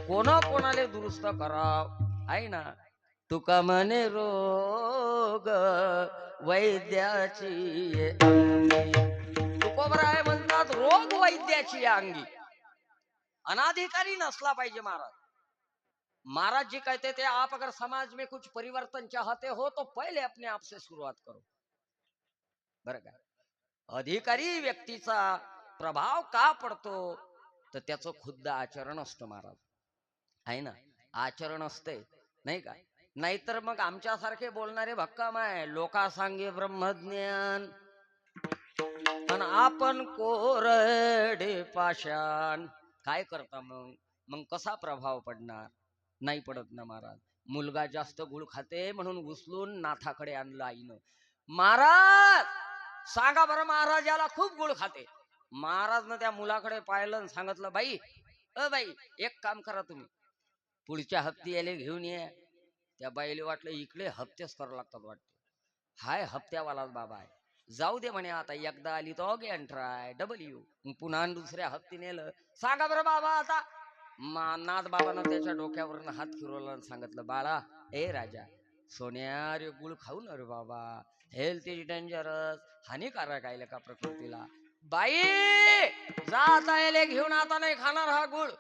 कोणाले दुरुस्त कराव आहे ना. तुका म्हणे रोग वैद्याची अंगी. तुकोबराय म्हणतात रोग वैद्याची अंगी. अनाधिकारी नसला पाहिजे महाराज. महाराज जी कहते थे आप अगर समाज में कुछ परिवर्तन चाहते हो तो पहले अपने आप से शुरुआत करो. बरं का. अधिकारी व्यक्तीचा प्रभाव का पडतो, तर त्याचं खुद्द आचरण असतं महाराज, आहे ना. आचरण असते नाही का. नाहीतर मग आमच्यासारखे बोलणारे भक्कम आहे. लोका सांगे ब्रह्मज्ञान आणि आपण कोरडे पाषाण. काय करता मग. मग कसा प्रभाव पडणार. नाही पडत ना महाराज. मुलगा जास्त गुळ खाते म्हणून उचलून नाथाकडे आणलं आईनं. महाराज सांगा बरं, महाराज याला खूप गुळ खाते. महाराजनं त्या मुलाकडे पाहिलं आणि सांगितलं बाई, बाई एक काम करा तुम्ही, पुढच्या हप्ती याले घेऊन ये. त्या बाईले वाटलं इकडे हप्तेच करावं लागतात वाटते. हाय हप्त्यावालाच बाबा आहे. जाऊ दे म्हणे, आता एकदा आली तर अगेन ट्राय डबल यू. पुन्हा दुसऱ्या हप्ती नेलं. सांगा बरं बाबा आता. नाथ बाबानं त्याच्या डोक्यावरनं हात फिरवला आणि सांगितलं बाळा ए राजा, सोन्या रे गुळ खाऊ न रे बाबा, हेल्थ इज डेंजरस, हानिकारक आहे का प्रकृतीला. बाई जा आता याले घेऊन, आता नाही खाणार हा गुळ.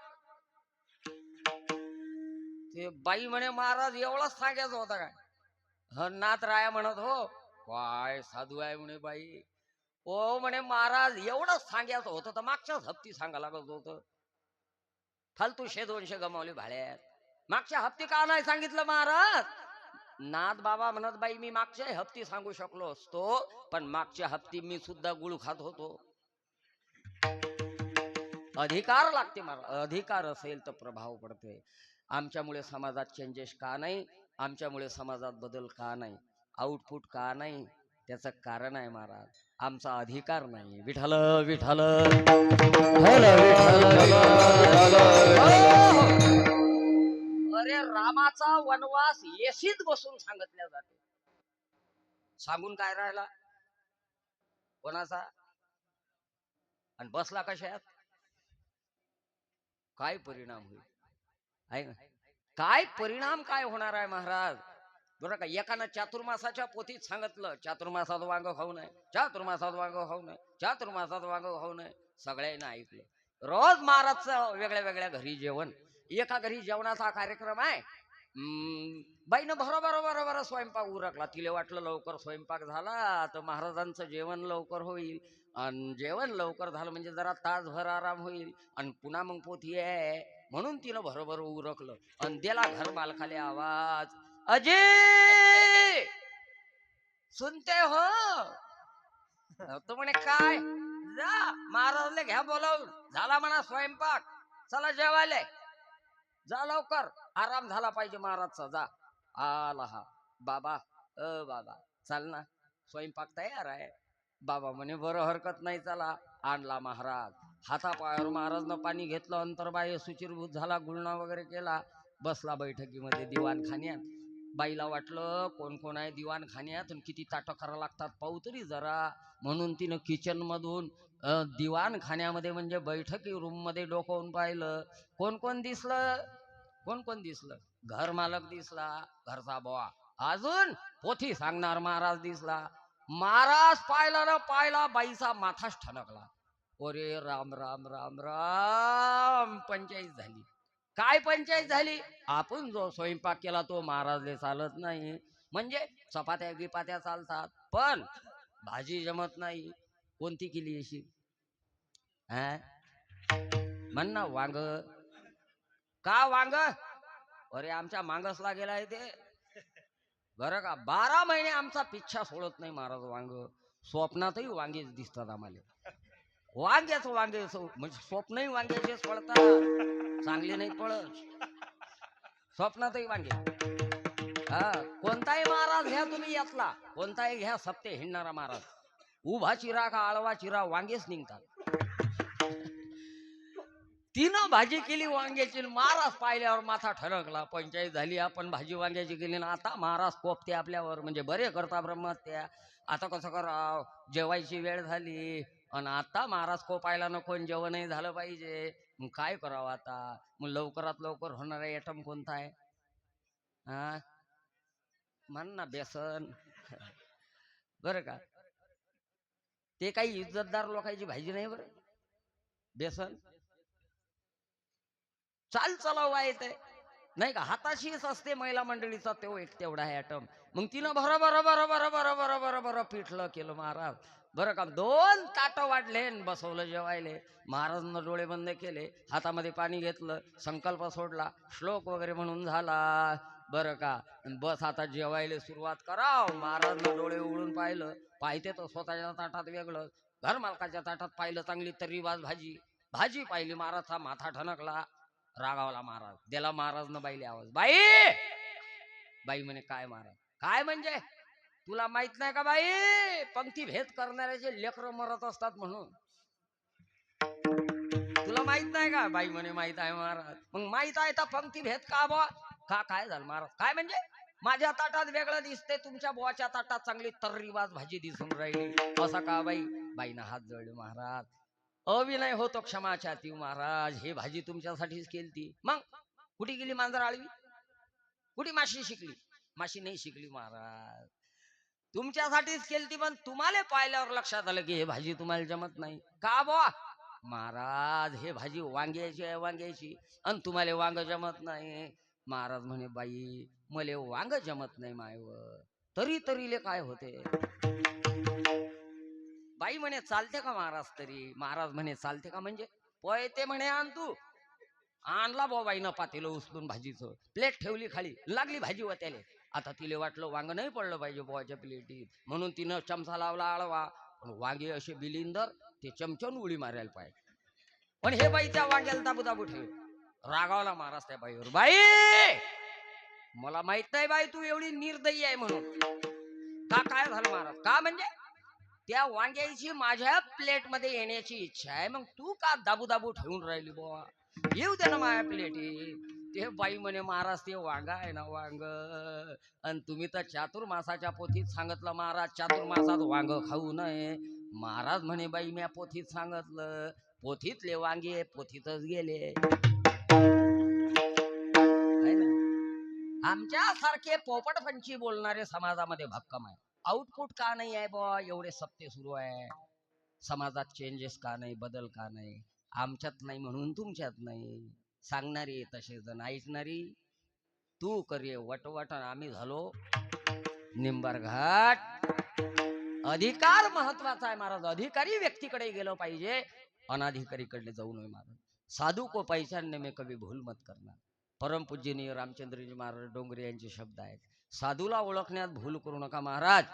ते बाई म्हणे महाराज एवढाच सांगायचं होता काय. नाथ राया म्हणत हो काय साधू आहे म्हणे बाई. ओ म्हणे महाराज एवढंच सांगायचं होतं तर मागच्याच हप्ती सांगा लागत होतं. फालतू 100-200 गमावले भाड्यात. मागच्या हप्ती का नाही सांगितलं महाराज. नाथ बाबा म्हणत बाई मी मागच्या हप्ती सांगू शकलो असतो, पण मागच्या हप्ती मी सुद्धा गुळ खात होतो. अधिकार लागते महाराज. अधिकार असेल तर प्रभाव पडते. आमच्यामुळे समाजात चेंजेस का नाही, आमच्यामुळे समाजात बदल का नाही, आउटपुट का नाही, त्याचं कारण आहे महाराज आमचा अधिकार नाही. विठ्ठल विठ्ठल अरे रामाचा वनवास येशीत बसून सांगितल्या जाते. सांगून काय राहिला कोणाचा, आणि बसला कशात. काय परिणाम होईल आहे ना. काय परिणाम काय होणार आहे महाराज. बरं का. एकानं चातुर्मासाच्या पोथीत सांगितलं चातुर्मासात वांग खाऊ नये, चातुर्मासात वांग खाऊ नये, चातुर्मासात वांग खाऊ नये. सगळ्यांना ऐकलं. रोज महाराजचं वेगळ्या वेगळ्या घरी जेवण. एका घरी जेवणाचा कार्यक्रम आहे. बाईनं बरोबर बरोबर स्वयंपाक उरकला. तिला वाटलं लवकर स्वयंपाक झाला तर महाराजांचं जेवण लवकर होईल, आणि जेवण लवकर झालं म्हणजे जरा तासभर आराम होईल, आणि पुन्हा मग पोथी आहे म्हणून तिनं बरोबर उरकलं. आणि दिला घर मालकाले आवाज, अजय सुनते हो. तो म्हणे काय. जा महाराजले घ्या बोलावून, झाला म्हणा स्वयंपाक, चला जेवायले जा लवकर, आराम झाला पाहिजे महाराजचा. जा. आला हा बाबा. बाबा चाल ना, स्वयंपाक तयार आहे. बाबा म्हणे बरं हरकत नाही चला. आणला महाराज. हातापायावर महाराजनं पाणी घेतलं, अंतर्बाह्य सुचिरभूत झाला, गुळणा वगैरे केला. बसला बैठकीमध्ये दिवाणखान्यात. बाईला वाटलं कोण कोण आहे दिवाणखान्यात आणि किती ताटं करावं लागतात पाहू तरी जरा. म्हणून तिनं किचन मधून दिवाणखान्यामध्ये म्हणजे बैठकी रूम मध्ये डोकावून पाहिलं. कोण कोण दिसलं? कोण कोण दिसलं? घर मालक दिसला, घरचा बुवा. अजून पोथी सांगणार महाराज दिसला. महाराज पाहिला ना पाहिला, बाईचा माथाच ठणकला. ओरे राम राम राम राम. पंचायत झाली. काय पंचायत झाली? आपण जो स्वयंपाक केला तो महाराजले चालत नाही. म्हणजे चपात्या गिपात्या चालतात पण भाजी जमत नाही. कोणती केली अशी? म्हण ना वांग. का वांग? अरे आमच्या मांगसला गेलाय ते. बरं का 12 महिने आमचा पिच्छा सोडत नाही महाराज वांग. स्वप्नातही वांगेच दिसतात आम्हाला. वांग्याच म्हणजे स्वप्नही वांग्याचेच पडतात, चांगले नाही पडत. स्वप्नातही वांगे. हा कोणताही महाराज घ्या तुम्ही यातला, कोणताही घ्या, सप्ते हिंडणारा महाराज. उभा चिरा का आळवा चिरा वांगेच निघतात. तिनं भाजी केली वांग्याची. महाराज पाहिल्यावर माथा ठणकला. पंचायत झाली. आपण भाजी वांग्याची केली ना आता महाराज कोपते आपल्यावर. म्हणजे बरे करता ब्रह्मत्या. आता कसं करावं? जेवायची वेळ झाली आणि आता महाराज कोपायला नको, जेवणही झालं पाहिजे. मग काय करावं आता? मग लवकरात लवकर होणारा आयटम कोणता आहे? हा म्हण ना बेसन. बरं का ते काही इज्जतदार लोकांची भाजी नाही बरं. बेसन चाल चलाव आहे ते नाही का, हाताशीच असते महिला मंडळीचा तो एक तेवढा आहे आयटम. मग तिनं बरोबर बरोबर बरोबर बरोबर पिठलं केलं महाराज. बरं का 2 ताटं वाढले बसवलं जेवायले. महाराजांना डोळे बंद केले, हातामध्ये पाणी घेतलं, संकल्प सोडला, श्लोक वगैरे म्हणून झाला. बरं का बस आता जेवायला सुरुवात कराव. महाराजांना डोळे उघडून पाहिलं. पाहिजे तर स्वतःच्या ताटात वेगळं, घर मालकाच्या ताटात पाहिलं चांगली तर्रीबाज भाजी. भाजी पाहिली, महाराजचा माथा ठणकला. रागावला महाराज. दिला महाराजनं बाईले आवाज. बाई. बाई म्हणे काय महाराज? काय म्हणजे? तुला माहित नाही का बाई, पंक्ती भेद करणाऱ्याचे लेकरं मरत असतात म्हणून. तुला माहित नाही का? बाई म्हणे माहित आहे महाराज. मग माहित आहे तर पंक्ती भेद का बा? का काय झालं महाराज? काय म्हणजे? माझ्या ताटात वेगळं दिसते, तुमच्या बुवाच्या ताटात चांगली तर्रीबाज भाजी दिसून राहिली. असं का बाई? बाईनं हात जोडले. महाराज अविनय होतो क्षमाच्या ती महाराज. हे भाजी तुमच्यासाठीच केलती. मग कुठे गेली मांजर आळवी? कुठे माशी शिकली? माशी नाही शिकली महाराज, तुमच्यासाठीच केलती. पण तुम्हाला पाहिल्यावर लक्षात आलं की हे भाजी तुम्हाला जमत नाही. का बुवा? महाराज हे भाजी वांग्याची आहे वांग्याची, आणि तुम्हाला वांग जमत नाही. महाराज म्हणे बाई मले वांग जमत नाही मायवर, तरी तरीले काय होते? बाई म्हणे चालते का महाराज तरी? महाराज म्हणे चालते का म्हणजे? पळते म्हणे आण तू. आणला बो बाईनं पातेलं उचलून भाजीचं, प्लेट ठेवली खाली, लागली भाजी वत्याले. आता तिले वाटलं वांग नाही पडलं पाहिजे बोवाच्या प्लेटीत, म्हणून तिनं चमचा लावला आळवा. पण वांगे असे बिलिंदर ते चमच्यान उडी मारायला पाहिजे. पण हे बाई त्या वांग्याला दाबू दाबू ठेव. रागावला महाराज त्या बाईवर. बाई मला माहित नाही बाई तू एवढी निर्दयी आहे म्हणून. का काय झालं महाराज? का म्हणजे त्या वांग्याची माझ्या प्लेट मध्ये येण्याची इच्छा आहे, मग तू का दाबू दाबू ठेवून राहिली बुवा? येऊ दे ना माझ्या प्लेटीत. ते बाई म्हणे महाराज ते वांग आहे ना वांग, आणि तुम्ही तर चातुर्मासाच्या पोथीत सांगितलं महाराज चातुर्मासात वांग खाऊ नये. महाराज म्हणे बाई म्या पोथीत सांगितलं, पोथीतले वांगे पोथीतच गेले. आमच्या सारखे पोपटपंची बोलणारे समाजामध्ये भक्कम आहे. आउटपुट का नाही आहे बुवा? एवढे सप्ते सुरू आहे, समाजात चेंजेस का नाही, बदल का नाही? आमच्यात नाही म्हणून तुमच्यात नाही. सांगणारी तसे जण, ऐकणारी तू करे वटवट, आम्ही झालो निंबार घाट. अधिकार महत्वाचा आहे महाराज. अधिकारी व्यक्तीकडे गेलो पाहिजे, अनाधिकारीकडे जाऊ नये महाराज. साधू को पहचानने में कभी भूल मत करना. परम पूजनीय रामचंद्रजी महाराज डोंगरे यांचे शब्द आहेत. साधूला ओळखण्यात भूल करू नका महाराज.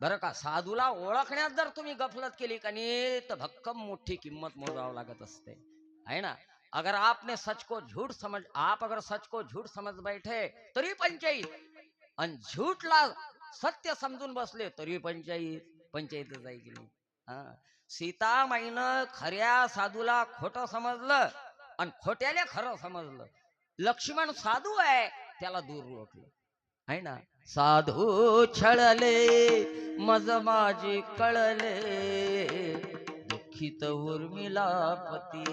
बरं का साधूला ओळखण्यात जर तुम्ही गफलत केली का नाही तर भक्कम मोठी किंमत मोजावं लागत असते, है ना. अगर आपने सच को झूठ समझ, आप अगर सच को झूठ समझ बैठे तरी पंचायत, आणि झूठला सत्य समजून बसले तरी पंचायत जाई की नाही. हा सीतामाईनं खऱ्या साधूला खोटं समजलं आणि खोट्याले खरं समजलं. लक्ष्मण साधू आहे त्याला दूर रोखलं आहे ना. साधू छळले मज माझे कळले दुःखित उर्मिलापती.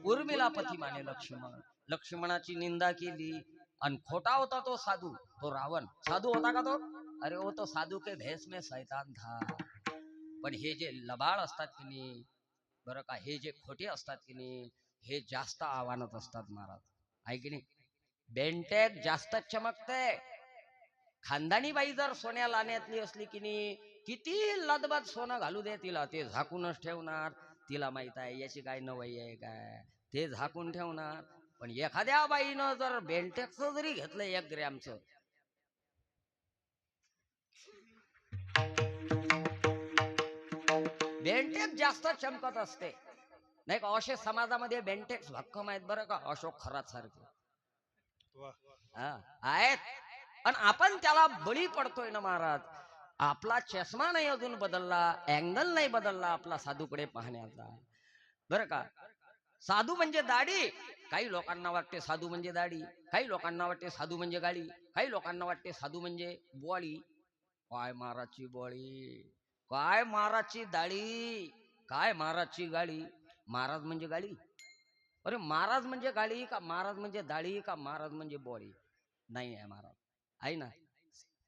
उर्मिलापती माने लक्ष्मण. लक्ष्मणाची निंदा केली आणि खोटा होता तो साधू, तो रावण. साधू होता का तो? अरे वो तो साधू के भेष में शैतान था. पण हे जे लबाड असतात की नाही बरं का, हे जे खोटे असतात की नाही हे जास्त आव्हानात असतात महाराज, आहे की नाही. बेंटेक जास्त चमकते. खानदानी बाई जर सोन्या लाण्यातली असली की नाही, किती लदबद सोनं घालू दे तिला, ते झाकूनच ठेवणार. तिला माहित आहे याची काय नवई आहे काय, ते झाकून ठेवणार. पण एखाद्या बाईनं जर बेंटेक्सचं जरी घेतलं 1 ग्रॅमचं, बेंटेक्स जास्त चमकत असते नाही का. असे समाजामध्ये बेंटेक्स भक्कम आहेत बरं का, अशोक खरात सारखे आहेत. आणि आपण त्याला बळी पडतोय ना महाराज. आपला चष्मा नाही अजून बदलला, अँगल नाही बदलला आपला साधूकडे पाहण्याचा, बरं का. साधू म्हणजे दाढी. काही लोकांना वाटते साधू म्हणजे दाढी, काही लोकांना वाटते साधू म्हणजे गाडी, काही लोकांना वाटते साधू म्हणजे बोळी. काय महाराजची बोळी, काय महाराजची दाढी, काय महाराजची गाडी. महाराज म्हणजे गाडी? अरे महाराज म्हणजे गाडी का महाराज म्हणजे दाढी का महाराज म्हणजे बोळी? नाही आहे महाराज, आहे ना.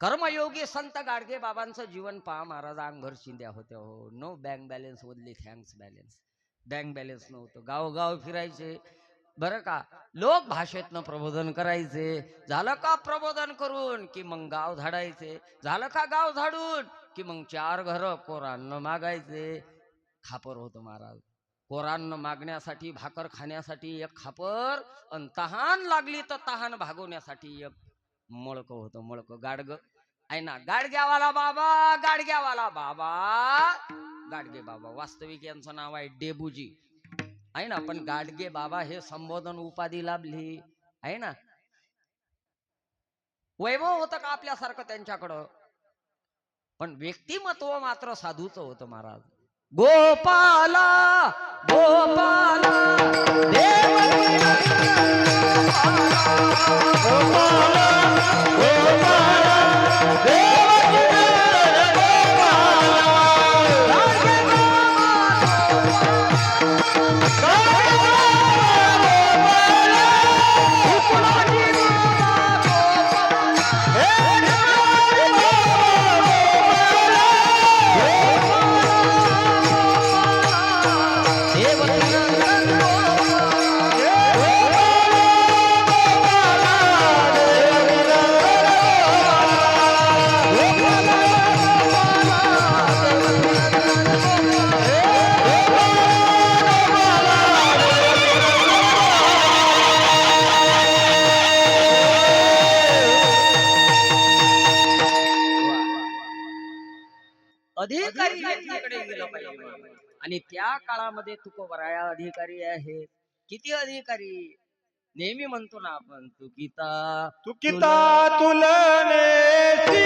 कर्मयोगी संत गाडगे बाबांचं जीवन पहा महाराज. अंगभर शिंद्या होत्या हो. No bank balance, only thanks balance. Bank balance नव्हतं. गावगाव फिरायचे बरं का. लोक भाषेतनं प्रबोधन करायचे. झालं का प्रबोधन करून की मग गाव झाडायचे. झालं का गाव झाडून की मग 4 घर कोरांना मागायचे. खापर होतं महाराज. कोरांना मागण्यासाठी, भाकर खाण्यासाठी 1 खापर, आणि तहान लागली तर तहान भागवण्यासाठी 1 मळक होतं. मळक गाडग आहे ना. गाडग्यावाला बाबा, गाडग्यावाला बाबा, गाडगे बाबा. वास्तविक यांचं नाव आहे डेबूजी, आहे ना. पण गाडगे बाबा हे संबोधन उपाधी लाभली, आहे ना. वैभव होतं का आपल्यासारखं त्यांच्याकडं, पण व्यक्तिमत्व मात्र साधूचं होतं महाराज. गोपाला गोपाला देव अधिकारी व्यक्तीकडे गेलं पाहिजे. आणि त्या काळामध्ये तुकोबराया अधिकारी आहेत. किती अधिकारी? नेहमी म्हणतो ना आपण, तुकिता
तुकिता तुलनेसी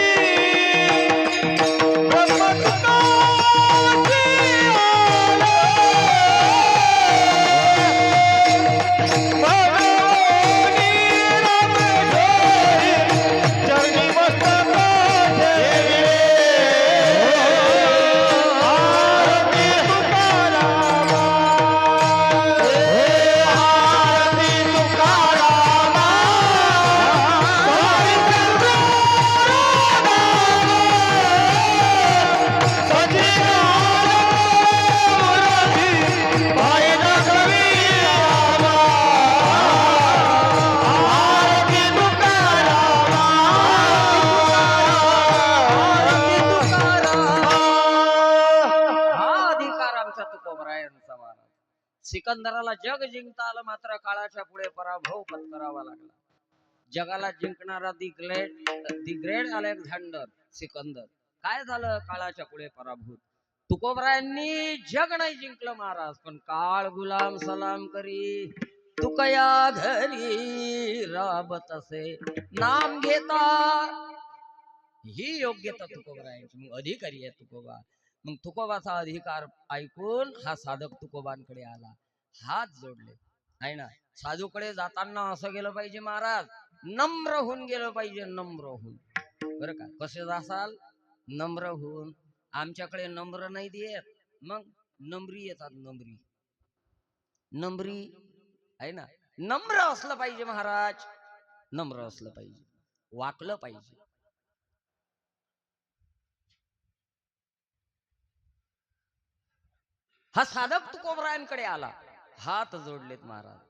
सिकंदराला जग जिंकता आलं, मात्र काळाच्या पुढे पराभव पत्करावा लागला. जगाला जिंकणारा दी ग्रेट अलेक्झांडर सिकंदर काय झालं, काळाच्या पुढे पराभूत. तुकोबरायांनी जग नाही जिंकलं महाराज, पण काळ गुलाम सलाम करी. तुकया घरी राबत असे नाम घेता, ही योग्यता तुकोबरायांची. मग अधिकारी आहे तुकोबा. मग तुकोबाचा अधिकार ऐकून हा साधक तुकोबांकडे आला, हात जोडले. आहे ना. साधूकडे जाताना असं गेलं पाहिजे महाराज, नम्र होऊन गेलं पाहिजे, नम्र होऊन. बरं का, कसे जासाल? नम्र होऊन. आमच्याकडे नम्र नाही देत, मग नम्री येतात, नम्री. नम्री आहे ना. नम्र असलं पाहिजे महाराज, नम्र असलं पाहिजे, वाकलं पाहिजे. हा साधक तुकोबरायांकडे आला, हात जोडलेत महाराज,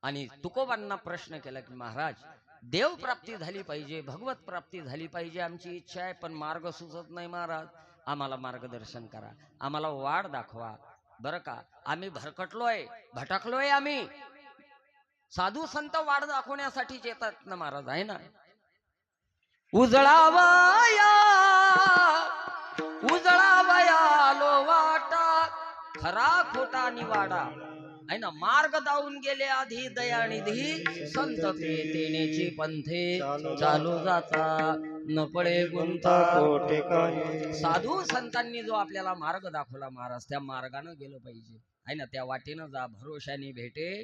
आणि तुकोबांना प्रश्न केला की महाराज, देव प्राप्ती झाली पाहिजे, भगवत प्राप्ती झाली पाहिजे, आमची इच्छा आहे, पण मार्ग सुचत नाही महाराज, आम्हाला मार्गदर्शन करा, आम्हाला वाट दाखवा. बरं का, आम्ही भरकटलोय, भटकलोय आम्ही. साधू संत वाट दाखवण्यासाठीच येतात ना महाराज, आहे ना. उजळावया उजळावया लो वाटा, खरा खोटा निवाडा, आहे ना. मार्ग दावून गेले आधी दयानिधी, संत तेनेची पंथे चालू जाता, न पळे गुंता
कोटे काही.
साधू संतांनी जो आपल्याला मार्ग दाखवला महाराज, त्या मार्गाने गेलं पाहिजे, आहे ना. त्या वाटेनं जा, भरोशाने भेटे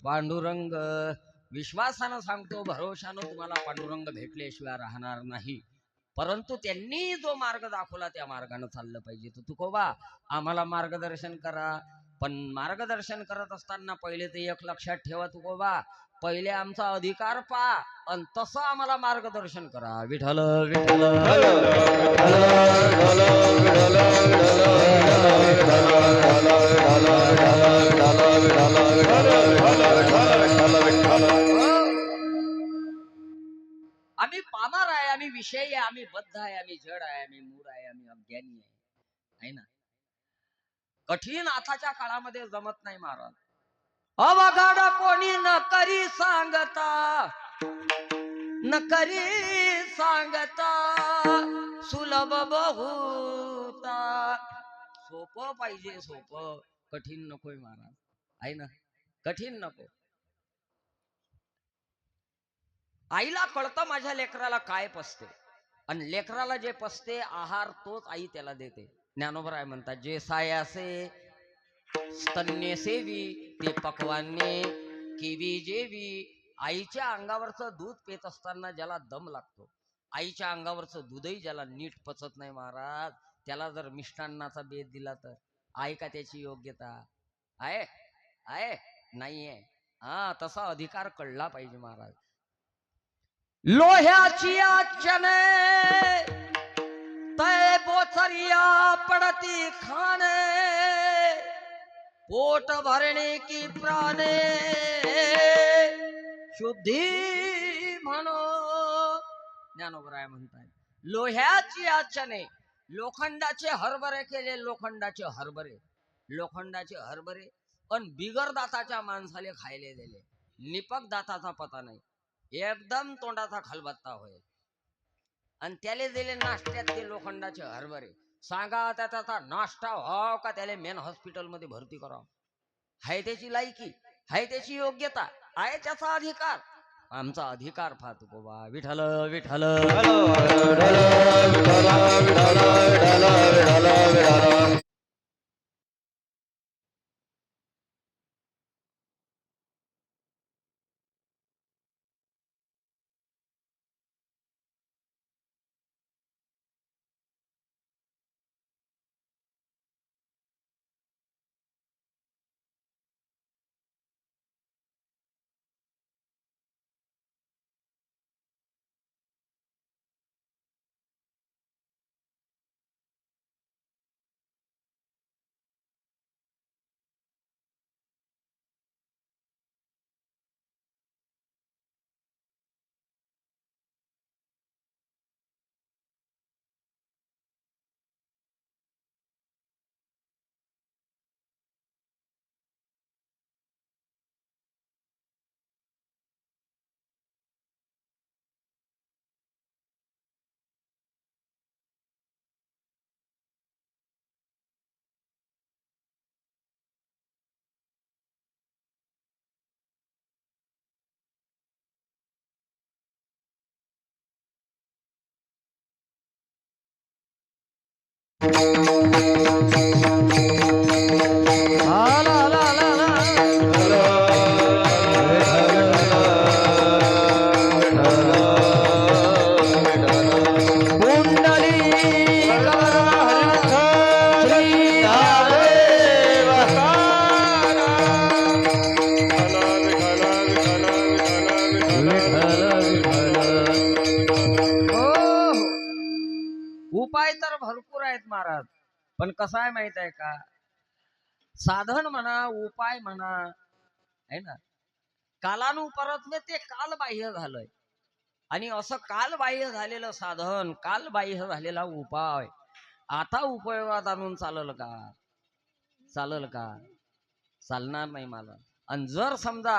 पांडुरंग. विश्वासानं सांगतो, भरोशानं तुम्हाला पांडुरंग भेटल्याशिवाय राहणार नाही. परंतु त्यांनी जो मार्ग दाखवला त्या मार्गाने चाललं पाहिजे. तर तुकोबा, आम्हाला मार्गदर्शन करा. पण मार्गदर्शन करत असताना पहिले ते एक लक्षात ठेवा तुकोबा, पहिले आमचा अधिकार पा, आणि तसं आम्हाला मार्गदर्शन करा. विठ्ठल विठ्ठल आम्ही पामार आहे, आम्ही विषयी आहे, आम्ही बद्ध आहे, आम्ही जड आहे, आम्ही मूढ आहे, आम्ही अज्ञानी आहे ना. कठीण आताच्या काळामध्ये जमत नाही महाराज. अवघड कोणी न करी सांगता, न करी सांगता, सुलभ बहुता. सोपं पाहिजे, सोपं, कठीण नकोय महाराज, आहे ना. कठीण नको. आईला कळतं माझ्या लेकराला काय पसते, आणि लेकराला जे पसते आहार तोच आई त्याला देते. ज्ञानोबराय म्हणतात, जे सायासे स्तन्य सेवी, ते पकवाने केवी जेवी. आईच्या अंगावरचं दूध पेत असताना ज्याला दम लागतो, आईच्या अंगावरचं दूधही ज्याला नीट पचत नाही महाराज, त्याला जर मिष्टान्नाचा बेत दिला तर आहे का त्याची योग्यता? आहे आहे नाहीये. हा, तसा अधिकार कळला पाहिजे महाराज. लोह्याची आचने तय बोचरिया पडती खाने, पोट भरणे की प्राणे शुद्धी म्हणो. ज्ञानोबराय म्हणतात, लोह्याची आचने, लोखंडाचे हरभरे केले, लोखंडाचे हरभरे, लोखंडाचे हरभरे, पण बिगर दाताच्या माणसाले खायले दिले. निपक दाताचा पता नाही, एकदम तोंडाचा खलबत्ता होय, आणि त्याले दिले नाश्त्यात ते लोखंडाचे हरभरे. सांगा त्याचा नाश्ता व्हाव का त्याला मेन हॉस्पिटल मध्ये भरती करावं? आहे त्याची लायकी, आहे त्याची योग्यता, आहे त्याचा अधिकार. आमचा अधिकार फार तुकोबा. विठ्ठल विठ्ठल
आला आला आला आला.
पण कसं आहे माहित आहे का, साधन म्हणा उपाय म्हणा आहे ना, कालानुपरत्वे ते कालबाह्य झालंय. आणि असं कालबाह्य झालेलं साधन, कालबाह्य झालेला उपाय आता उपयोगात आणून चालल का? चालल का? चालणार नाही मला. आणि जर समजा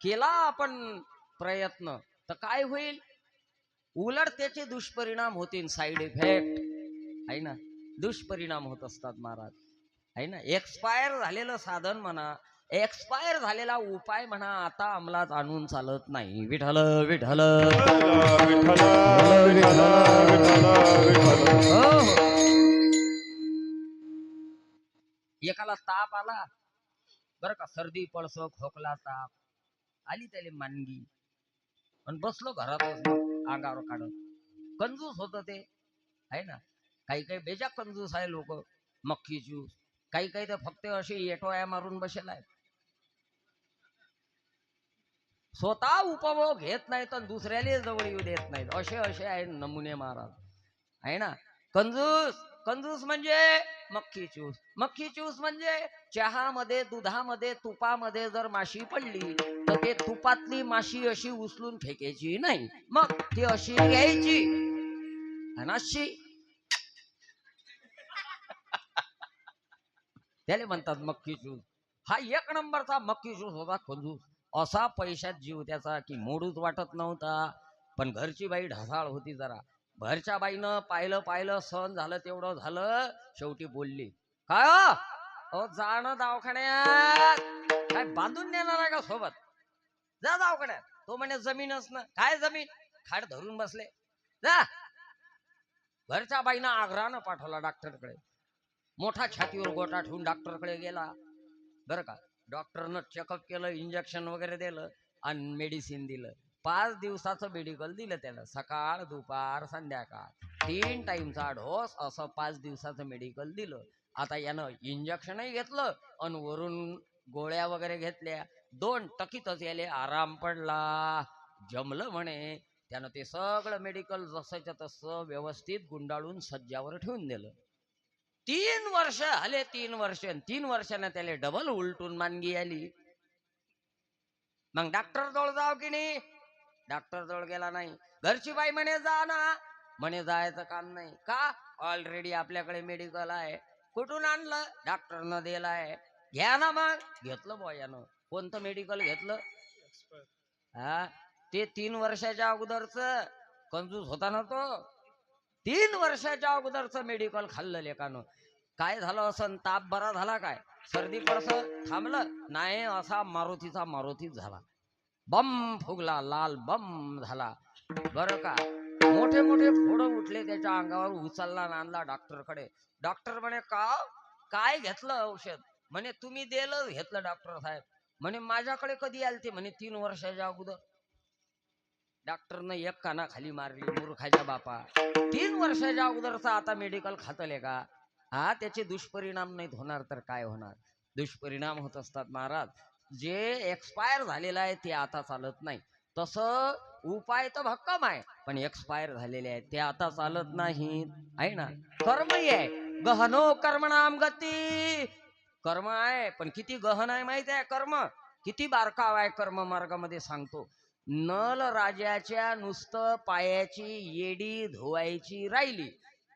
केला आपण प्रयत्न तर काय होईल? उलट त्याचे दुष्परिणाम होतील, साईड इफेक्ट आहे ना, दुष्परिणाम होत असतात महाराज आहे ना. एक्सपायर झालेलं साधन म्हणा, एक्सपायर झालेला उपाय म्हणा आता अंमलात आणून चालत नाही. विठ्ठल विठ्ठल
विठ्ठल विठ्ठल विठ्ठल विठ्ठल.
हो हो. एकाला ताप आला बर का, सर्दी पळस खोकला ताप आली त्याला मानगी, पण बसलो घरात अंगावर काढत. कंजूस होत ते आहे ना. काही काही बेजा कंजूस आहे लोक, मक्खी ज्यूस. काही काही तर फक्त असे येटोया मारून बसेल आहे, स्वतः उपभोग घेत नाहीत आणि दुसऱ्याला जवळ येऊ देत नाहीत. असे असे आहे नमुने महाराज आहे ना. कंजूस, कंजूस म्हणजे मक्खी चूस. मक्खी चूस म्हणजे चहामध्ये दुधामध्ये तुपामध्ये जर माशी पडली तर ते तुपातली माशी अशी उचलून फेकायची नाही, मग ती अशी घ्यायची आणि अशी, त्याला म्हणतात मक्खी चूस. हा एक नंबरचा मक्खी चूस होता कंजूस. असा पैशात जीव त्याचा की मोडूच वाटत नव्हता. पण घरची बाई ढसाळ होती जरा. घरच्या बाईनं पाहिलं पाहिलं, सहन झालं तेवढं झालं. शेवटी बोलली, काय हो जाणं दवाखान्यात, काय बांधून नेणार आहे का सोबत? जा दवाखान्यात. तो म्हणे जमीनच ना. काय जमीन? खाड धरून बसले, जा. घरच्या बाईनं आग्रहानं पाठवला डॉक्टरकडे. मोठा छातीवर गोटा ठेवून डॉक्टरकडे गेला बरं का. डॉक्टरनं चेकअप केलं, इंजेक्शन वगैरे दिलं आणि मेडिसिन दिलं. 5 दिवसाचं मेडिकल दिलं त्याला, सकाळ दुपार संध्याकाळ 3 टाइमचा डोस, असं 5 दिवसाचं मेडिकल दिलं. आता यानं इंजेक्शनही घेतलं आणि वरून गोळ्या वगैरे घेतल्या. 2 टकीतच याले आराम पडला. जमलं म्हणे. त्यानं ते सगळं मेडिकल जसंच्या तसं व्यवस्थित गुंडाळून सज्जावर ठेवून दिलं. 3 वर्ष आले, 3 वर्ष. 3 वर्षानं त्याला डबल उलटून मानगी आली. मग डॉक्टर जवळ जाव की नाही? डॉक्टर जवळ गेला नाही. घरची बाई म्हणे जा ना. म्हणे जायचं काम नाही. का? ऑलरेडी आपल्याकडे मेडिकल आहे. कुठून आणलं? डॉक्टरनं दिलाय. घ्या ना. मग घेतलं बॉयानं. कोणतं मेडिकल घेतलं? हा, ते 3 वर्षाच्या अगोदरच. कंजूस होता ना तो. 3 वर्षाच्या अगोदरच मेडिकल खाल्लं लेकानं. काय झालं असं? ताप बरा झाला काय? सर्दी पडस थांबलं नाही? असा मारुतीचा मारुतीच झाला. बम फुगला, लाल बम झाला बरं का. मोठे मोठे फोडं उठले त्याच्या अंगावर. उचलला आणला डॉक्टरकडे. डॉक्टर म्हणे का काय घेतलं औषध? म्हणे तुम्ही दिलं घेतलं डॉक्टर साहेब. म्हणे माझ्याकडे कधी आलते? म्हणे 3 वर्षाच्या अगोदर. डॉक्टरनं एक काना खाली मारली, मूर्खाच्या बापा. 3 वर्षाच्या अगोदरचा आता मेडिकल खातले का? हा, त्याचे दुष्परिणाम नाहीत होणार तर काय होणार? दुष्परिणाम होत असतात महाराज. जे एक्सपायर झालेलं आहे ते आता चालत नाही. तसं उपाय तर भक्कम आहे, पण एक्सपायर झालेले आहेत ते आता चालत नाहीत आहे ना. कर्मही आहे. गहनो कर्मणाम गती. कर्म आहे, पण किती गहन आहे माहिती आहे कर्म? किती बारकाव आहे कर्म मार्गामध्ये सांगतो. नल राजाच्या नुसतं पायाची येडी धुवायची राहिली,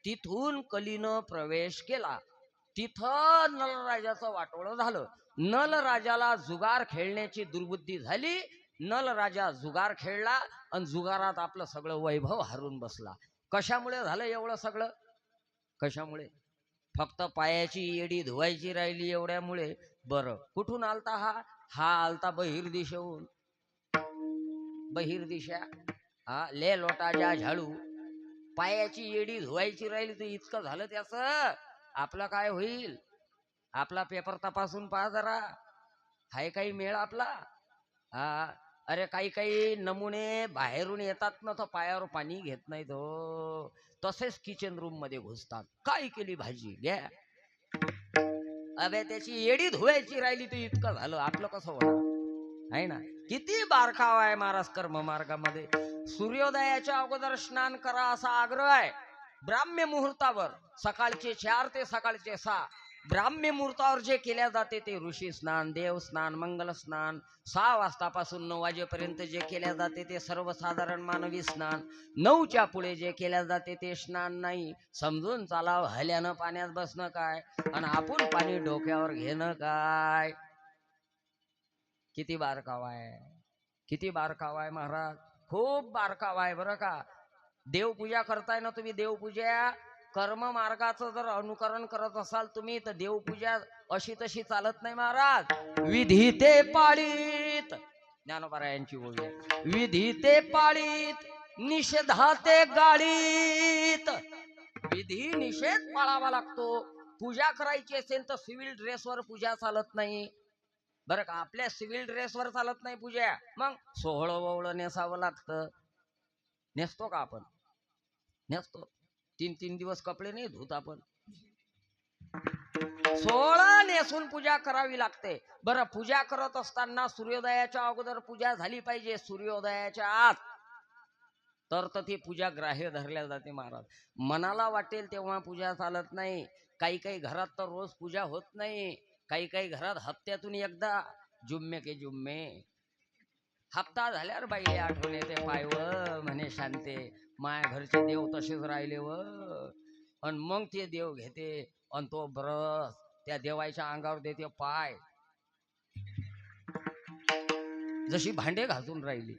तिथून कलीनं प्रवेश केला. तिथं नलराजाचं वाटोळं झालं. नलराजाला जुगार खेळण्याची दुर्बुद्धी झाली. नलराजा जुगार खेळला आणि जुगारात आपलं सगळं वैभव हरून बसला. कशामुळे झालं एवढं सगळं? कशामुळे? फक्त पायाची येडी धुवायची राहिली एवढ्यामुळे. बरं, कुठून आलता हा? हा आलता बहिर्दिशेहून. बहिर्दिशा हा ले लोटाच्या झाडू. पायाची येडी धुवायची राहिली तर इतकं झालं त्याच. आपलं काय होईल? आपला पेपर तपासून पहा जरा, हाय काही मेळ आपला? हा, अरे काही काही नमुने बाहेरून येतात ना, तर पायावर पाणी घेत नाहीत हो, तसेच किचन रूम मध्ये घुसतात. काय केली भाजी घ्या. अबे त्याची येडी धुवायची राहिली तर इतकं झालं. आपलं कसं होणार आहे ना. किती बारकाव आहे महाराज कर्म मार्गामध्ये. सूर्योदयाच्या अगोदर स्नान करा असा आग्रह आहे. ब्राह्म्य मुहूर्तावर सकाळचे 4 ते सकाळचे 6 ब्राह्म्य मुहूर्तावर जे केल्या जाते ते ऋषी स्नान, देव स्नान, मंगल स्नान. 6 वाजतापासून 9 वाजेपर्यंत जे केल्या जाते ते सर्वसाधारण मानवी स्नान. 9च्या पुढे जे केल्या जाते ते स्नान नाही. समजून चालाव, हल्यानं पाण्यात बसणं काय आणि आपण पाणी डोक्यावर घेणं काय. किती बारकावा आहे, किती बारकावा आहे महाराज, खूप बारकावा आहे बरं का. देवपूजा करताय ना तुम्ही, देवपूजा कर्म मार्गाचं जर अनुकरण करत असाल तुम्ही तर देवपूजा अशी तशी चालत नाही महाराज. विधी ते पाळीत, ज्ञानोबरायांची ओवी आहे. विधी ते पाळीत, निषेधा ते गाळीत. विधी निषेध पाळावा लागतो. पूजा करायची असेल तर सिव्हिल ड्रेसवर पूजा चालत नाही बरं का. आपल्या सिव्हिल ड्रेसवर चालत नाही पूजा. मग सोहळं ववळं नेसावं लागतं. नेसतो का आपण? नेसतो. 3-3 दिवस कपडे नाही धुत आपण. सोहळा नेसून पूजा करावी लागते. बरं, पूजा करत असताना सूर्योदयाच्या अगोदर पूजा झाली पाहिजे, सूर्योदयाच्या आत, तर ती पूजा ग्राह्य धरल्या जाते महाराज. मनाला वाटेल तेव्हा पूजा चालत नाही. काही काही घरात तर रोज पूजा होत नाही. काही काही घरात हप्त्यातून एकदा, जुम्मे के जुम्मे. हप्ता झाल्यावर बाई आठवण येते, पायव म्हणे शांते, माया घरचे देव तसेच राहिले व. आणि मग ते देव घेते आणि तो ब्रश त्या देवाच्या अंगावर देते पाय, जशी भांडे घासून राहिली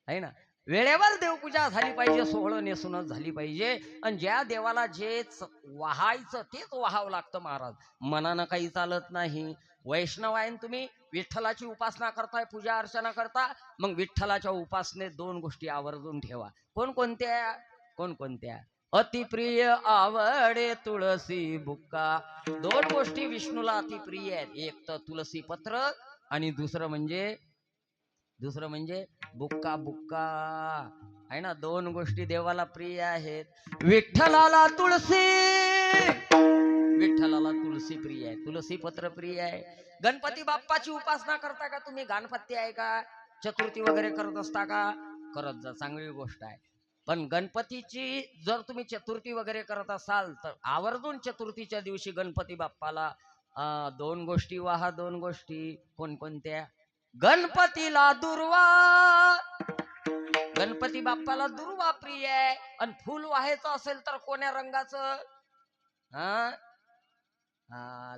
आहे ना. वेळेवर देवपूजा झाली पाहिजे, सोहळं नेसूनच झाली पाहिजे. आणि ज्या देवाला जे वाहायचं तेच वाहावं लागतं महाराज. मनानं काही चालत नाही. वैष्णव आहे तुम्ही, विठ्ठलाची उपासना करताय, पूजा अर्चना करता, मग विठ्ठलाच्या उपासनेत 2 गोष्टी आवर्जून ठेवा. कोणकोणत्या? कोणकोणत्या? अतिप्रिय आवडे तुळसी बुक्का. 2 गोष्टी विष्णूला अतिप्रिय आहेत. एक तर तुळसी पत्र आणि दुसरं म्हणजे बुक्का. बुक्का आहे ना. 2 गोष्टी देवाला प्रिय आहेत. विठ्ठलाला तुळसी प्रिय आहे, तुळसी पत्र प्रिय आहे. गणपती बाप्पाची उपासना करता का तुम्ही? गणपती आहे का? चतुर्थी वगैरे करत असता का? करत जा, चांगली गोष्ट आहे. पण गणपतीची जर तुम्ही चतुर्थी वगैरे करत असाल तर आवर्जून चतुर्थीच्या दिवशी गणपती बाप्पाला 2 गोष्टी वाहा. 2 गोष्टी कोणकोणत्या? गणपतीला दुर्वा. गणपती बाप्पाला दुर्वा प्रिय आहे. आणि फुल व्हायचं असेल तर कोण्या रंगाचं?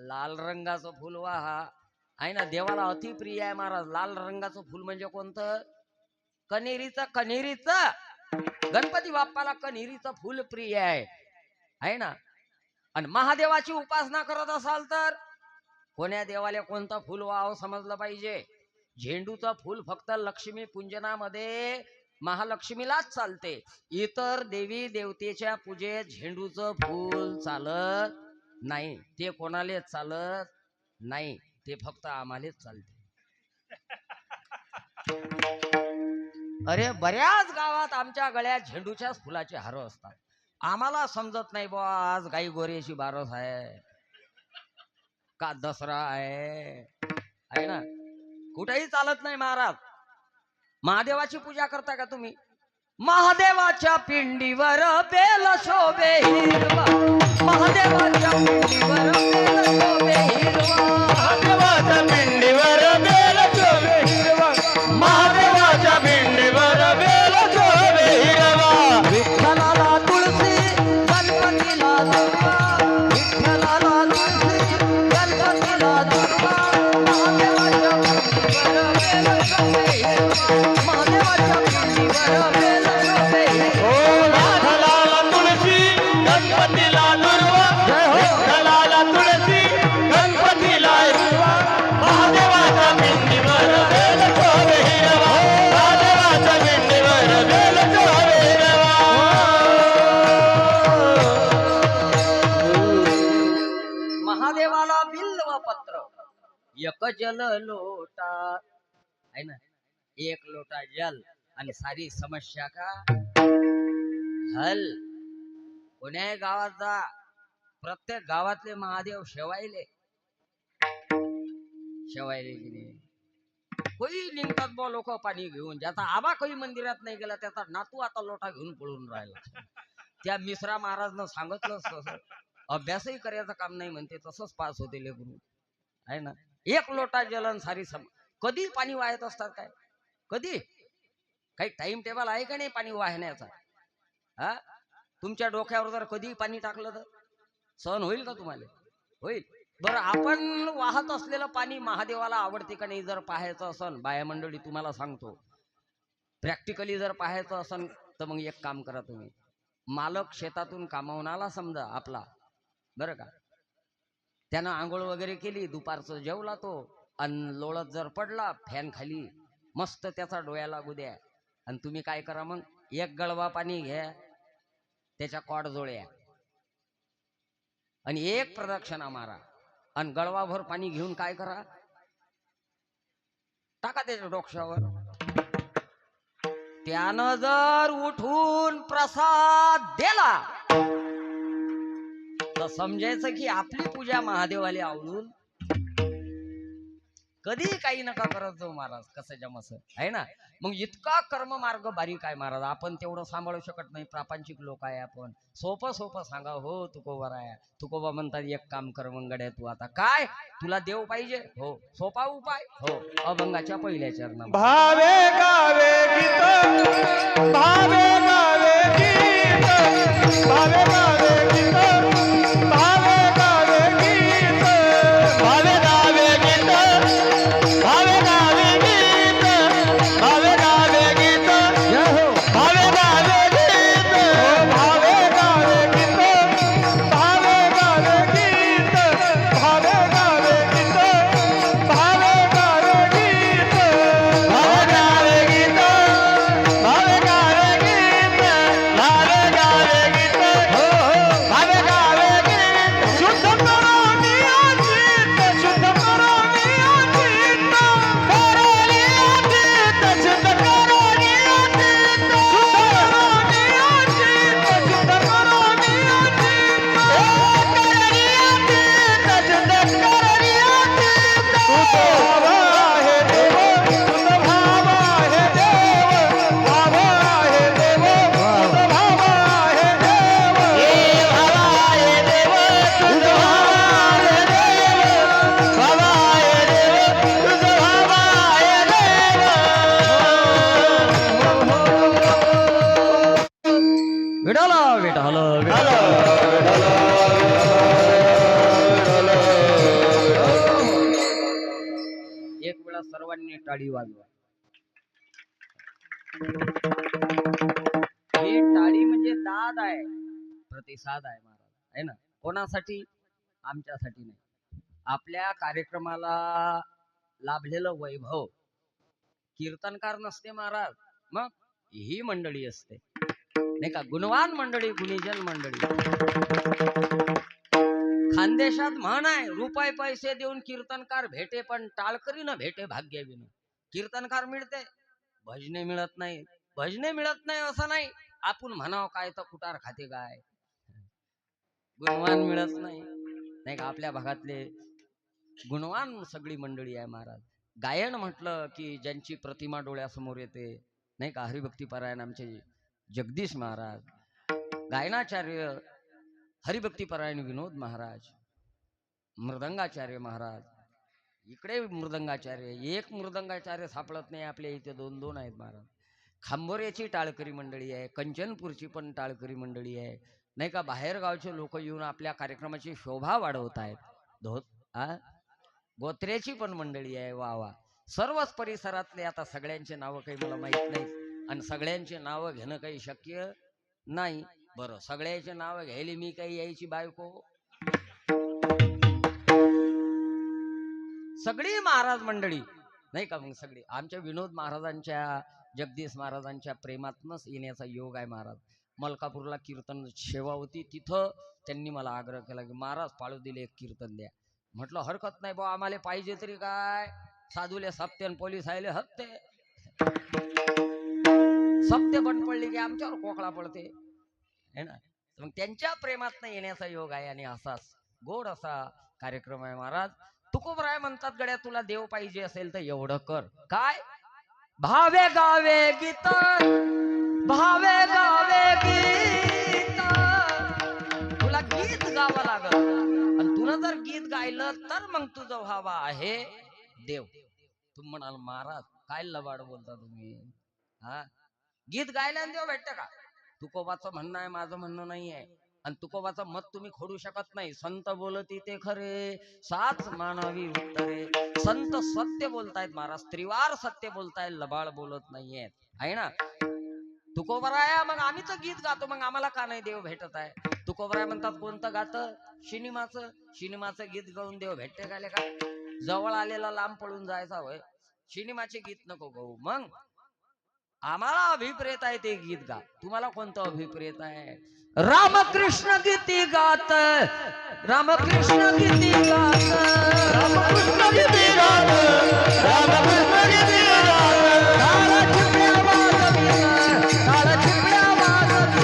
लाल रंगाचं फुल वाहा आहे ना. देवाला अति प्रिय आहे महाराज. लाल रंगाचं फुल म्हणजे कोणतं? कण्हेरीचं. गणपती बाप्पाला कण्हेरीचं फुल प्रिय आहे ना. आणि महादेवाची उपासना करत असाल तर कोण्या देवाला कोणतं फुल व्हावं समजलं पाहिजे. झेंडूचं फुल फक्त लक्ष्मी पूजनामध्ये महालक्ष्मीलाच चालते. इतर देवी देवतेच्या पूजेत झेंडूचं फुल चालत नाही. ते कोणालाच चालत नाही, ते फक्त आम्हालाच चालते. अरे बऱ्याच गावात आमच्या गळ्यात झेंडूच्याच फुलाचे हार असतात. आम्हाला समजत नाही बुवा, आज गाई गोऱ्याची बारस आहे का दसरा आहे ना. कुठेही चालत नाही महाराज. महादेवाची पूजा करता का तुम्ही? महादेवाच्या पिंडीवर बेल शोभे हिरवा. महादेवाच्या पिंडीवर बेल शोभे हिरवा.
महादेवाच्या पिंडीवर बेल शोभे हिरवा. महादेवाच्या पिंडीवर बेल शोभे हिरवा.
विठ्ठलाला तुळशी, गणपतीला दुर्वा. विठ्ठलाला तुळशी, गणपतीला दुर्वा. महादेवाच्या पिंडीवर बेल शोभे हिरवा. महादेवाच्या पिंडीवर बेल शोभे हिरवा.
विठ्ठलाला तुळशी, गणपतीला दुर्वा. विठ्ठलाला तुळशी, गणपतीला दुर्वा. महादेवाच्या पिंडीवर बेल शोभे हिरवा. महादेवाच्या पिंडीवर बेल शोभे हिरवा.
महादेवाला बिल्व पत्र, एक जल लोटा आहे ना. 1 लोटा जल आणि सारी समस्या का हल. कोण्याही गावात जा, प्रत्येक गावातले महादेव शेवायले की नाही. कोई निघतात बो लोक पाणी घेऊन. ज्याचा आबा काही मंदिरात नाही गेला त्याचा नातू आता लोटा घेऊन पळून राहिला. त्या मिश्रा महाराजनं सांगितलं तसं अभ्यासही करायचं काम नाही म्हणते, तसंच पास होते लेकरू आहे ना. एक लोटा जलन सारी कधी पाणी वाहत असतात काय? कधी काही टाइम टेबल आहे का नाही पाणी वाहण्याचा? हा, तुमच्या डोक्यावर जर कधी पाणी टाकलं तर सहन होईल का तुम्हाला? होईल? बरं, आपण वाहत असलेलं पाणी महादेवाला आवडते का नाही जर पाहायचं असन बाया मंडळी, तुम्हाला सांगतो प्रॅक्टिकली जर पाहायचं असन तर मग एक काम करा तुम्ही. मालक शेतातून कामावून आला समजा आपला, बरं का, त्यानं आंघोळ वगैरे केली, दुपारचं जेवला तो, आणि लोळत जर पडला फॅन खाली, मस्त त्याचा डोळ्याला लागू द्या, आणि तुम्ही काय करा मग, एक गळवा पाणी घ्या, त्याच्या कॉड जोड्या आणि एक प्रदक्षिणा मारा, आणि गळवाभर पाणी घेऊन काय करा, टाका त्याच्या डोक्यावर. त्यानं जर उठून प्रसाद दिला तर समजायचं की आपली पूजा महादेवाला आवडून. कधी काही नका करत जाऊ महाराज, कसं जमस आहे ना. मग इतका कर्म मार्ग बारीक आहे महाराज, आपण तेवढं सांभाळू शकत नाही, प्रापंचिक लोक आहे आपण. सोपं सोपं सांगा हो तुकोबा आहे. तुकोबा म्हणतात एक काम कर मंगड्या, तू आता काय, तुला देव पाहिजे, हो सोपा उपाय, हो अभंगाच्या पहिल्या चरणा.
भावे गावे गीत, भावे गावे गीत, भावे गावे गीत, भावे गावे गीत, भावे गावे गीत, भावे गावे गीत, भावे गावे गीत, जय हो. भावे गावे गीत, भावे गावे गीत, भावे गावे गीत, भावे गावे गीत, भावे गावे गीत, भावे गावे गीत, भावे गावे गीत, भावे गावे गीत, हो हो भावे गावे गीत. शुद्ध करो नियोजित, शुद्ध करो नियोजित, करो नियोजित, शुद्ध करो नियोजित, शुद्ध करो नियोजित, शुद्ध करो नियोजित, करो नियोजित, शुद्ध करो नियोजित. तुझ भाव आहे देव, तुझ भाव आहे देव, भाव आहे देव, तुझ भाव आहे देव, हे भाव आहे देव, तुझ भाव आहे देव, भाव आहे देव, तुझ भाव आहे देव.
विडाला विडाला विडाला. एक वेळा सर्वांनी टाळी वाजवा. ही टाळी म्हणजे दाद आहे, प्रतिसाद आहे महाराज, आहे ना. कोणासाठी? आमच्यासाठी नाही. आपल्या कार्यक्रमाला लाभलेलं वैभव कीर्तनकार नसते महाराज, मग ही मंडळी असते नाही का, गुणवान मंडळी, गुणीजन मंडळी. खानदेशात म्हण आहे, रुपये पैसे देऊन कीर्तनकार भेटे पण टाळकरी न भेटे भाग्यविन. कीर्तनकार मिळते, भजने मिळत नाही. भजने मिळत नाही असं नाही, आपण म्हणाव काय तर कुटार खाते काय. गुणवान मिळत नाही नाही का. आपल्या भागातले गुणवान सगळी मंडळी आहे महाराज. गायन म्हटलं की ज्यांची प्रतिमा डोळ्यासमोर येते नाही का, हरिभक्ती परायण आमचे जगदीश महाराज, गायनाचार्य हरिभक्ती परायण विनोद महाराज, मृदंगाचार्य महाराज, इकडे मृदंगाचार्य, एक मृदंगाचार्य सापडत नाही आपल्या इथे, दोन दोन आहेत महाराज. खांबोऱ्याची टाळकरी मंडळी आहे, कंचनपूरची पण टाळकरी मंडळी आहे नाही का. बाहेर गावचे लोक येऊन आपल्या कार्यक्रमाची शोभा वाढवत आहेत. गोत्र्याची पण मंडळी आहे, वा वा. सर्वच परिसरातले, आता सगळ्यांचे नावं काही मला माहित नाहीत आणि सगळ्यांचे नावं घेणं काही शक्य नाही. बरं, सगळ्याचे नाव घ्यायला मी काही यायची बायको? सगळी महाराज मंडळी नाही का. मग सगळी आमच्या विनोद महाराजांच्या, जगदीश महाराजांच्या प्रेमातनच येण्याचा योग आहे महाराज. मलकापूरला कीर्तन सेवा होती, तिथं त्यांनी मला आग्रह केला की महाराज पाळू दिले एक कीर्तन द्या. म्हटलं हरकत नाही बा, आम्हाला पाहिजे तरी काय, साधूले सप्ते आणि पोलीस आले हप्ते. सप्ते बंद पडले की आमच्यावर कोकळा पडते है ना. मग त्यांच्या प्रेमात येण्याचा योग आहे आणि असाच गोड असा कार्यक्रम आहे महाराज. तुकोबराय म्हणतात, गड्या तुला देव पाहिजे असेल तर एवढं कर काय, भावे गावे गीत, भावे गावे गीत, आणि तुला जर गीत गायलं तर मग तुझं व्हावा आहे देव. तुम्ही म्हणाल महाराज काय लबाड बोलता तुम्ही, हा गीत गायल्याने देव भेटतं का? तुकोबाचं म्हणणं आहे, माझं म्हणणं नाही आहे. आणि तुकोबाचं मत तुम्ही खोडू शकत नाही. संत बोलती ते खरे, साच मानावी उत्तरे. संत सत्य बोलतायत महाराज, त्रिवार सत्य ताय, लबाड बोलत नाहीयेत, आहे ना. तुकोबराया मग आम्ही तर गीत गातो, मग आम्हाला का नाही देव भेटत आहे? तुकोबराय म्हणतात कोणतं गातं? शिनिमाचं गीत गाऊन देव भेटते का? जवळ आलेला लांब पळून जायचा होय, शिनिमाचे गीत नको गाऊ. मग आम्हाला अभिप्रेत आहे ते गीत गा. तुम्हाला कोणतं अभिप्रेत आहे? रामकृष्ण गीती गात, रामकृष्ण गीती गात,
रामकृष्ण गीती गात, रामकृष्ण गीती गात,
टाळ चिपळ्या वाजवीत, टाळ चिपळ्या वाजवीत,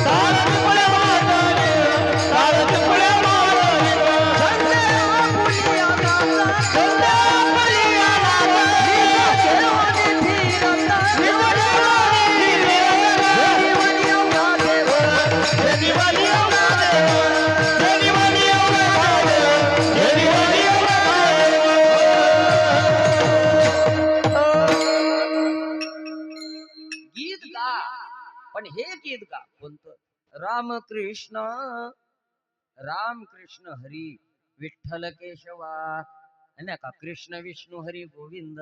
टाळ चिपळ्या वाजवीत, टाळ चिपळ्या वाजवीत,
झंडे आपुलिया नाचा,
झंडे आपुलिया नाचा,
केळवणी फिरत,
निवडणुकी फिरत,
देवानी एवढा देव,
देवानी एवढा देव, देवानी एवढा देव, देवानी एवढा
गीत गा. पण हे गीत गा कोणतं? रामकृष्ण रामकृष्ण हरी विठ्ठल केशवा, नाही का, कृष्ण विष्णू हरी गोविंद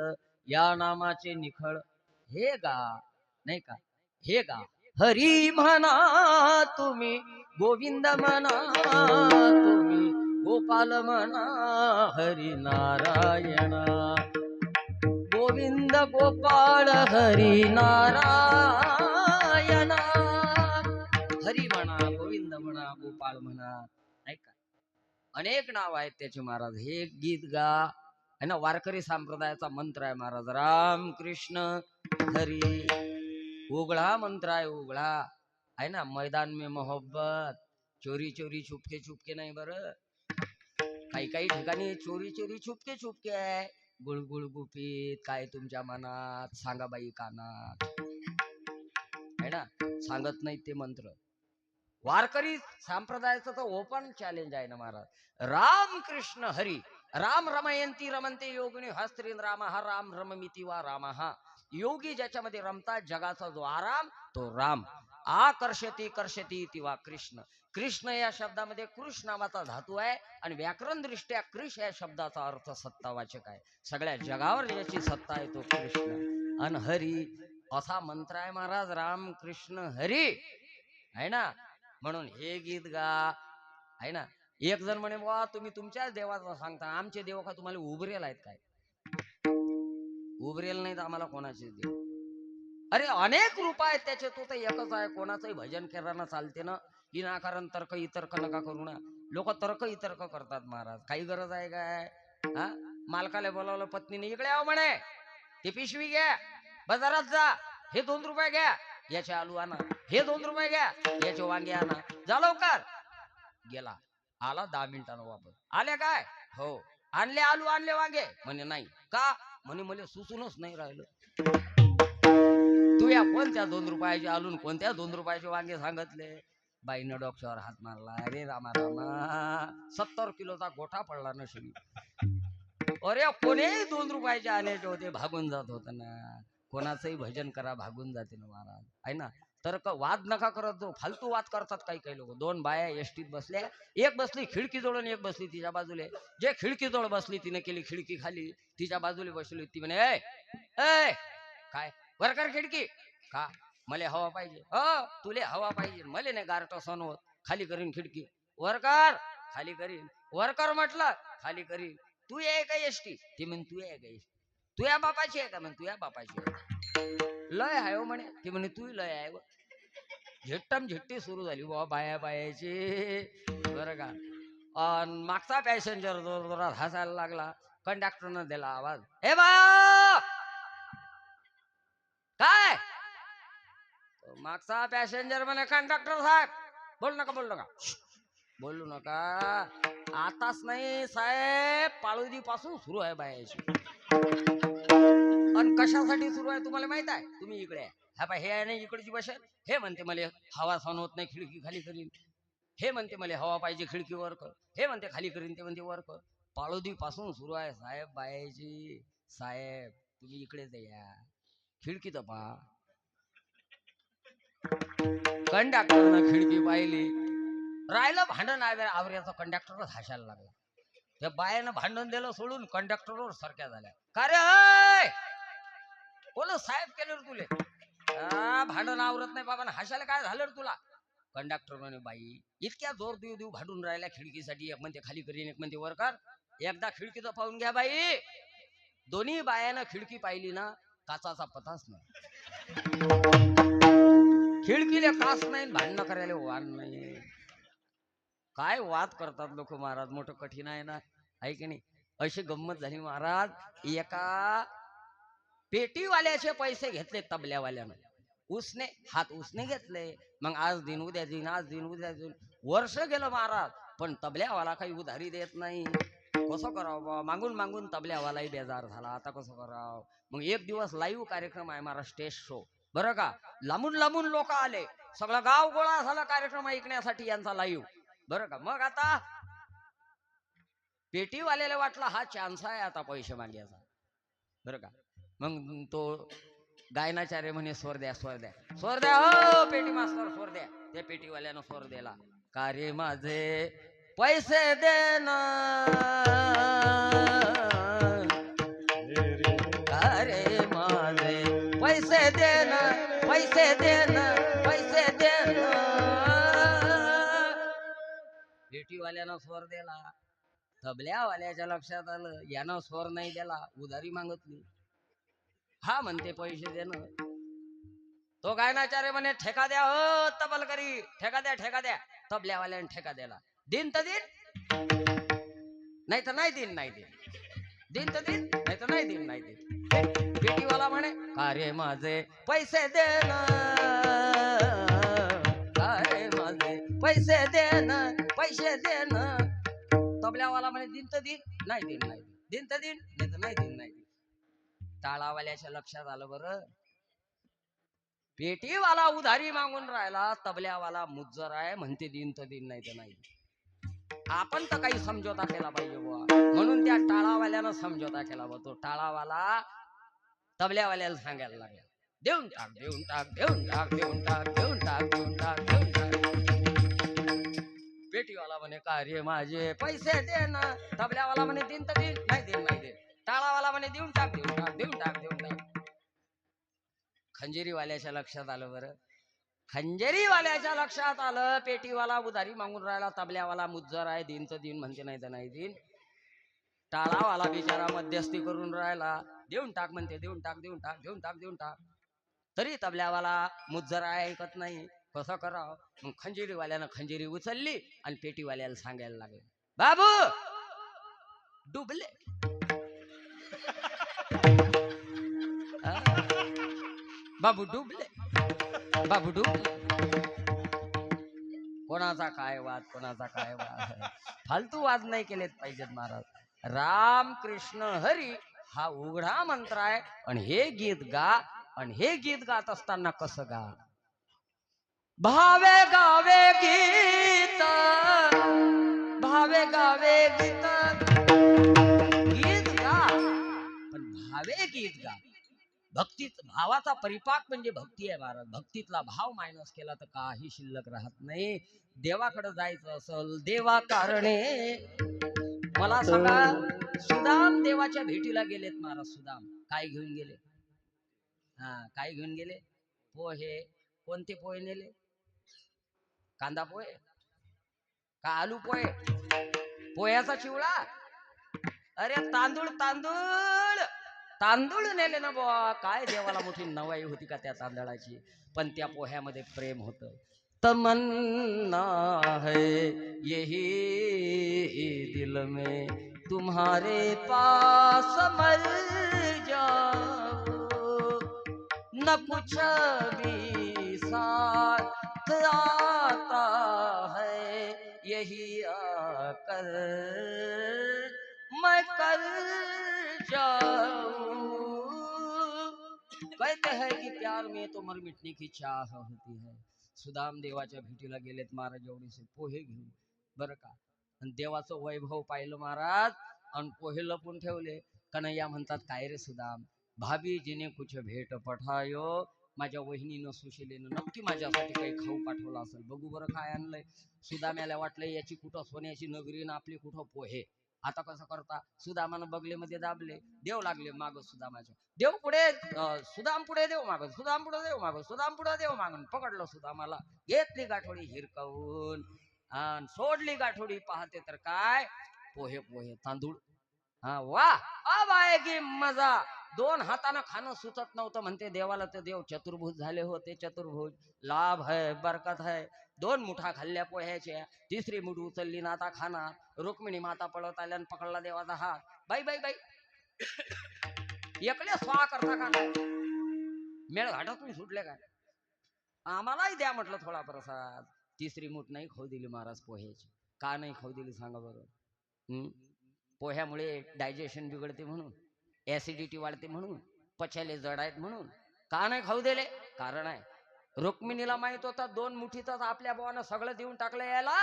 या नामाचे निखळ हे गा, नाही का, हे गा. हरी म्हणा तुम्ही, गोविंद म्हणा तुम्ही, गोपाल म्हणा हरी नारायणा, गोविंद गोपाळ हरी नारायणा. हरी म्हणा, गोविंद म्हणा, गोपाळ म्हणा, नाही का, अनेक नाव आहेत त्याचे महाराज. हे गीत गा, है ना. वारकरी संप्रदायाचा मंत्र आहे महाराज, राम कृष्ण हरी. उघडा मंत्र आहे, उघडा, आहे ना. मैदान में मोहब्बत, चोरी चोरी छुपके छुपके नाही बरं. काही काही ठिकाणी चोरी चोरी छुपके छुपके आहे. गुळगुळ गुपित काय तुमच्या मनात, सांगा बाई कानात, है ना. सांगत नाही ते मंत्र. वारकरी संप्रदायाचं तर ओपन चॅलेंज आहे ना महाराज. राम कृष्ण हरी, राम रमयंती रमंते योगिनी हस्त्रीन राम, हा राम रममिती वा राम, हा योगी ज्याच्यामध्ये रमतात, जगाचा जो आराम तो राम. आकर्षती कर्षती ती वा कृष्ण. कृष्ण या शब्दामध्ये कृष्ण नावाचा धातू आहे आणि व्याकरण दृष्ट्या कृष या शब्दाचा अर्थ सत्तावाचक आहे. सगळ्या जगावर ज्याची सत्ता आहे तो कृष्ण. अन हरी असा मंत्र आहे महाराज, राम कृष्ण हरी, आहे ना. म्हणून हे गीत गा, आहे ना. एक जण म्हणे वा तुम्ही तुमच्याच देवाचा सांगता, आमचे देव का तुम्हाला उभरेल आहेत काय? उभरेल नाहीत आम्हाला कोणाचे देव. अरे अनेक रूप आहेत त्याचे, तो तर एकच आहे. कोणाचंही भजन करायला चालते ना. विनाकारण तर्क इतर्क नका करू ना. लोक तर्क इतर्क करतात महाराज, काही गरज आहे काय? हा, मालकाला बोलावलं पत्नीने, इकडे आव म्हणे, ती पिशवी घ्या, बाजारात जा, हे 2 रुपये घ्या, याचे आलू आणा, हे 2 रुपये घ्या, याचे वांगे आणा, जा लवकर. गेला, आला 10 मिनिटांना वापस. आले काय? हो. आणले आलू, आणले वांगे? म्हणे नाही. का? म्हणे मला सुचूनच नाही राहिलं. तू या कोणत्या 2 रुपयाचे आलून कोणत्या 2 रुपयाचे वांगे सांगितले? बाईनं डोक्यावर हात मारला. अरे रामा रामा, 70 किलोचा गोठा पडला नशिबी. अरे कोणीही 2 रुपयाचे आणायचे होते, भागून जात होत ना. कोणाचंही भजन करा, भागून जाते ना महाराज, आहे ना. तर्क वाद नका करत जो, फालतू वाद करतात काही काही लोक. 2 बाया एसटीत बसल्या, एक बसली खिडकी जवळ आणि एक बसली तिच्या बाजूले. जे खिडकी जवळ बसली तिने केली खिडकी खाली, तिच्या बाजूला बसली ती म्हणे, ए ए काय वर कर खिडकी. का? मला हवा पाहिजे. हो तुले हवा पाहिजे, मला नाही गारट सण होत. खाली करीन खिडकी. वर कर. खाली करीन. वर कर म्हटलं, खाली करीन. तू आहे का एसटी? ती म्हण तू आहे का एसटी? तुझ्या बापाची आहे का? म्हण तुझ्या बापाची आहे. लय आहे हो म्हणे. ती म्हणे तू लय आहे. झिट्टम झिट्टी सुरू झाली बाबा बाया बायाची, बरं का. मागचा पॅसेंजर जोरात हसायला लागला. कंडक्टरनं दिला आवाज, ए बा काय? मागचा पॅसेंजर म्हणे, कंडक्टर साहेब बोलू नका, बोलू नका, बोलू नका. आताच नाही साहेब, पाळोदी पासून सुरू आहे बायाची. आणि कशासाठी सुरू आहे तुम्हाला माहित आहे? तुम्ही इकडे हा पाय, हे आहे ना इकडची भाषा. हे म्हणते मला हवा सहन होत नाही, खिडकी खाली करीन. हे म्हणते मला हवा पाहिजे खिडकीवर कर, हे म्हणते खाली करीन, ते म्हणते वर कर. पाळोदी पासून सुरू आहे साहेब बायाची. साहेब तुम्ही इकडेच या, खिडकी तर पहा. कंडक्टरनं खिडकी पाहिली, राहिलं भांडण आवऱ्याचं. कंडक्टरच हसायला लागला. त्या बायानं भांडण दिलं सोडून, कंडक्टरवर सरक्या झाल्या. का रे कोण साहेब केलं रे तुले? भांडण आवरत नाही बाबा, हसायला काय झालं रे तुला? कंडक्टर म्हणे बाई इतक्या जोर देऊ देऊ भांडून राहिल्या खिडकीसाठी, एक म्हणते खाली करीन, एक म्हणते वर कर. एकदा खिडकीचं पाहून घ्या बाई. दोन्ही बायानं खिडकी पाहिली ना, काचाचा पताच नाही. खिडकीला काच नाही, भांडणं करायला वाण नाही. काय वाद करतात लोक महाराज, मोठं कठीण आहे ना, आहे की नाही? अशी गंमत झाली महाराज. एका पेटीवाल्याचे पैसे घेतले तबल्यावाल्यानं. उसने घेतले. मग आज दिन उद्या दिन, आज दिन उद्या दिन, वर्ष गेलं महाराज, पण तबल्यावाला काही उधारी देत नाही. कसं करावं बा? मागून मागून तबल्यावालाही बेजार झाला. आता कसं करावं? मग एक दिवस लाईव्ह कार्यक्रम आहे महाराज, स्टेज शो बरं का. लांबून लांबून लोक आले, सगळं गाव गोळा झाला कार्यक्रम ऐकण्यासाठी यांचा लाईव्ह बरं का. मग आता पेटीवाल्याला वाटलं हा चान्स आहे आता पैसे मागायचा बरं का. मग तो गायनाचार्य म्हणे स्वर द्या, स्वर द्या, स्वर द्या, हो पेटी मास्तर स्वर द्या. त्या पेटीवाल्यानं स्वर दिला. का रे माझे पैसे दे ना, का रे माझे पैसे दे ना, पैसे दे ना, पैसे दे ना. पेटीवाल्यानं स्वर दिला. तबल्यावाल्याच्या लक्षात आलं यानं स्वर नाही दिला, उधारी मागितली. हा म्हणते पैसे देणं. तो गायनाचार्य म्हणे ठेका द्या, हो तबलकरी ठेका द्या, ठेका द्या. तबल्यावाल्याने ठेका द्याला. दिन तर दिन, नाही तर नाही दिन, नाही दिन, दिन तर दिन, नाही तर नाही दिन, नाही दिन. पेटीवाला म्हणे का रे माझे पैसे दे ना, का रे माझे पैसे दे ना, पैसे दे ना. तबल्यावाला म्हणे दिन तर दिन, नाही दिन, नाही दिन, दिन तर दिन, नाही तर नाही दिन, नाही दिन. टाळावाल्याच्या लक्षात आलं बरं, पेटीवाला उधारी मागून राहिला, तबल्यावाला मुज्जर आहे, म्हणते दिन तर दिन, नाही तर नाही. आपण तर काही समझोता केला पाहिजे बुवा. म्हणून त्या टाळावाल्यानं समझोता केला बा. तो टाळावाला तबल्यावाल्याला सांगायला लागला देऊन टाक, देऊन टाक, देऊन टाक, देऊन टाक, देऊन टाक, देऊन टाक, देऊन टाक. पेटीवाला म्हणे का रे माझे पैसे दे ना. तबल्यावाला म्हणे दिन तर दिन, नाही दिन, नाही दिन. टाळावाला म्हणे देऊन टाक, देऊन टाक, देऊन टाक, देऊन टाक. खंजेरीवाल्याच्या लक्षात आलं बरं, खंजेरीवाल्याच्या लक्षात आलं पेटीवाला उधारी मागून राहिला, तबल्यावाला मुज्जर आहे, दिन तर दिन म्हणते, नाही तर नाही दिन. टाळावाला बिचारा मध्यस्थी करून राहिला, देऊन टाक म्हणते, देऊन टाक, देऊन टाक, देऊन टाक, देऊन टाक. तरी तबल्यावाला मुज्जर आहे, ऐकत नाही. कसं करावं? मग खंजेरीवाल्यानं खंजेरी उचलली आणि पेटीवाल्याला सांगायला लागले बाबू डुबले. बाबू डुबले, बाबू डुबले. कोणाचा काय वाद, कोणाचा काय वाद, फालतू वाद नाही केलेत पाहिजेत महाराज. राम कृष्ण हरी हा उघडा मंत्र आहे. आणि हे गीत गा, आणि हे गीत गात असताना कसं गा? भावे गावे गीत, भावे गावे गीत, गीत गा पण भावे गीत गा. भक्तीत भावाचा परिपाक म्हणजे भक्ती आहे महाराज. भक्तीतला भाव मायनस केला तर काही शिल्लक राहत नाही. देवाकडे जायचं असल, देवा कारणे. मला सांगा, सुदाम देवाच्या भेटीला गेलेत महाराज. सुदाम काय घेऊन गेले? काय घेऊन गेले? पोहे. कोणते पोहे नेले? कांदा पोहे का आलू पोहे? पोह्याचा चिवडा? अरे तांदूळ, तांदूळ, तांदूळ नेले ना बुवा. काय देवाला मोठी नवाई होती का त्या तांदळाची? पण त्या पोह्यामध्ये प्रेम होतं. तमन्ना है यही दिल में तुम्हारे पास मर जाओ, न कुछ भी साथ आता है यही आकर मैं कर जाऊं. कहते हैं कि प्यार में तो मर मिटने की चाह होती है, सुदाम देवाच्या भेटीला गेलेत महाराज एवढेसे पोहे घेऊन बरं का. आणि देवाचं वैभव पाहिलं महाराज आणि पोहे लपून ठेवले. कन्हैया म्हणतात काय रे सुदाम, भाभी जिने कुछ भेट पठायो, माझ्या वहिनीनं सुशिलेनं नक्की माझ्यासाठी काही खाऊ पाठवला असेल, बघू बरं काय आणलंय. सुदाम्याला वाटलं याची कुठं सोन्याची नगरी ना आपली कुठं पोहे. आता कसं करता, सुदामानं बगलेमध्ये दाबले, देव लागले माग सुदामाच्या. देव पुढे सुदाम पुढे देव माग, सुदाम पुढे देव माग, सुदाम पुढे देव मागून पकडलं सुदामाला, घेतली गाठोडी हिरकवून आणि सोडली गाठोडी. पाहते तर काय पोहे पोहे तांदूळ. हा वा अब आएगी मजा. दोन हातानं खाणं सुचत नव्हतं म्हणते देवाला, तर देव चतुर्भुज झाले होते. चतुर्भुज लाभ है बरकत है. दोन मुठा खाल्ल्या पोह्याच्या, तिसरी मुठ उचलली ना आता खाना. रुक्मिणी माता पळत आल्या पकडला देवाचा हात. बाई बाई बाई एकले स्वा करता का काय, मेळ घाटातून सुटले काय, आम्हालाही द्या म्हटलं थोडा प्रसाद. तिसरी मुठ नाही खाऊ दिली महाराज पोह्याची. का नाही खाऊ दिली सांगा बरं. पोह्यामुळे डायजेशन बिघडते म्हणून, ऍसिडिटी वाढते म्हणून, पचायले जड आहेत म्हणून. का नाही खाऊ दिले, कारण आहे. रुक्मिणीला माहित होता दोन मुठीतच आपल्या बोवानं सगळं देऊन टाकलं याला.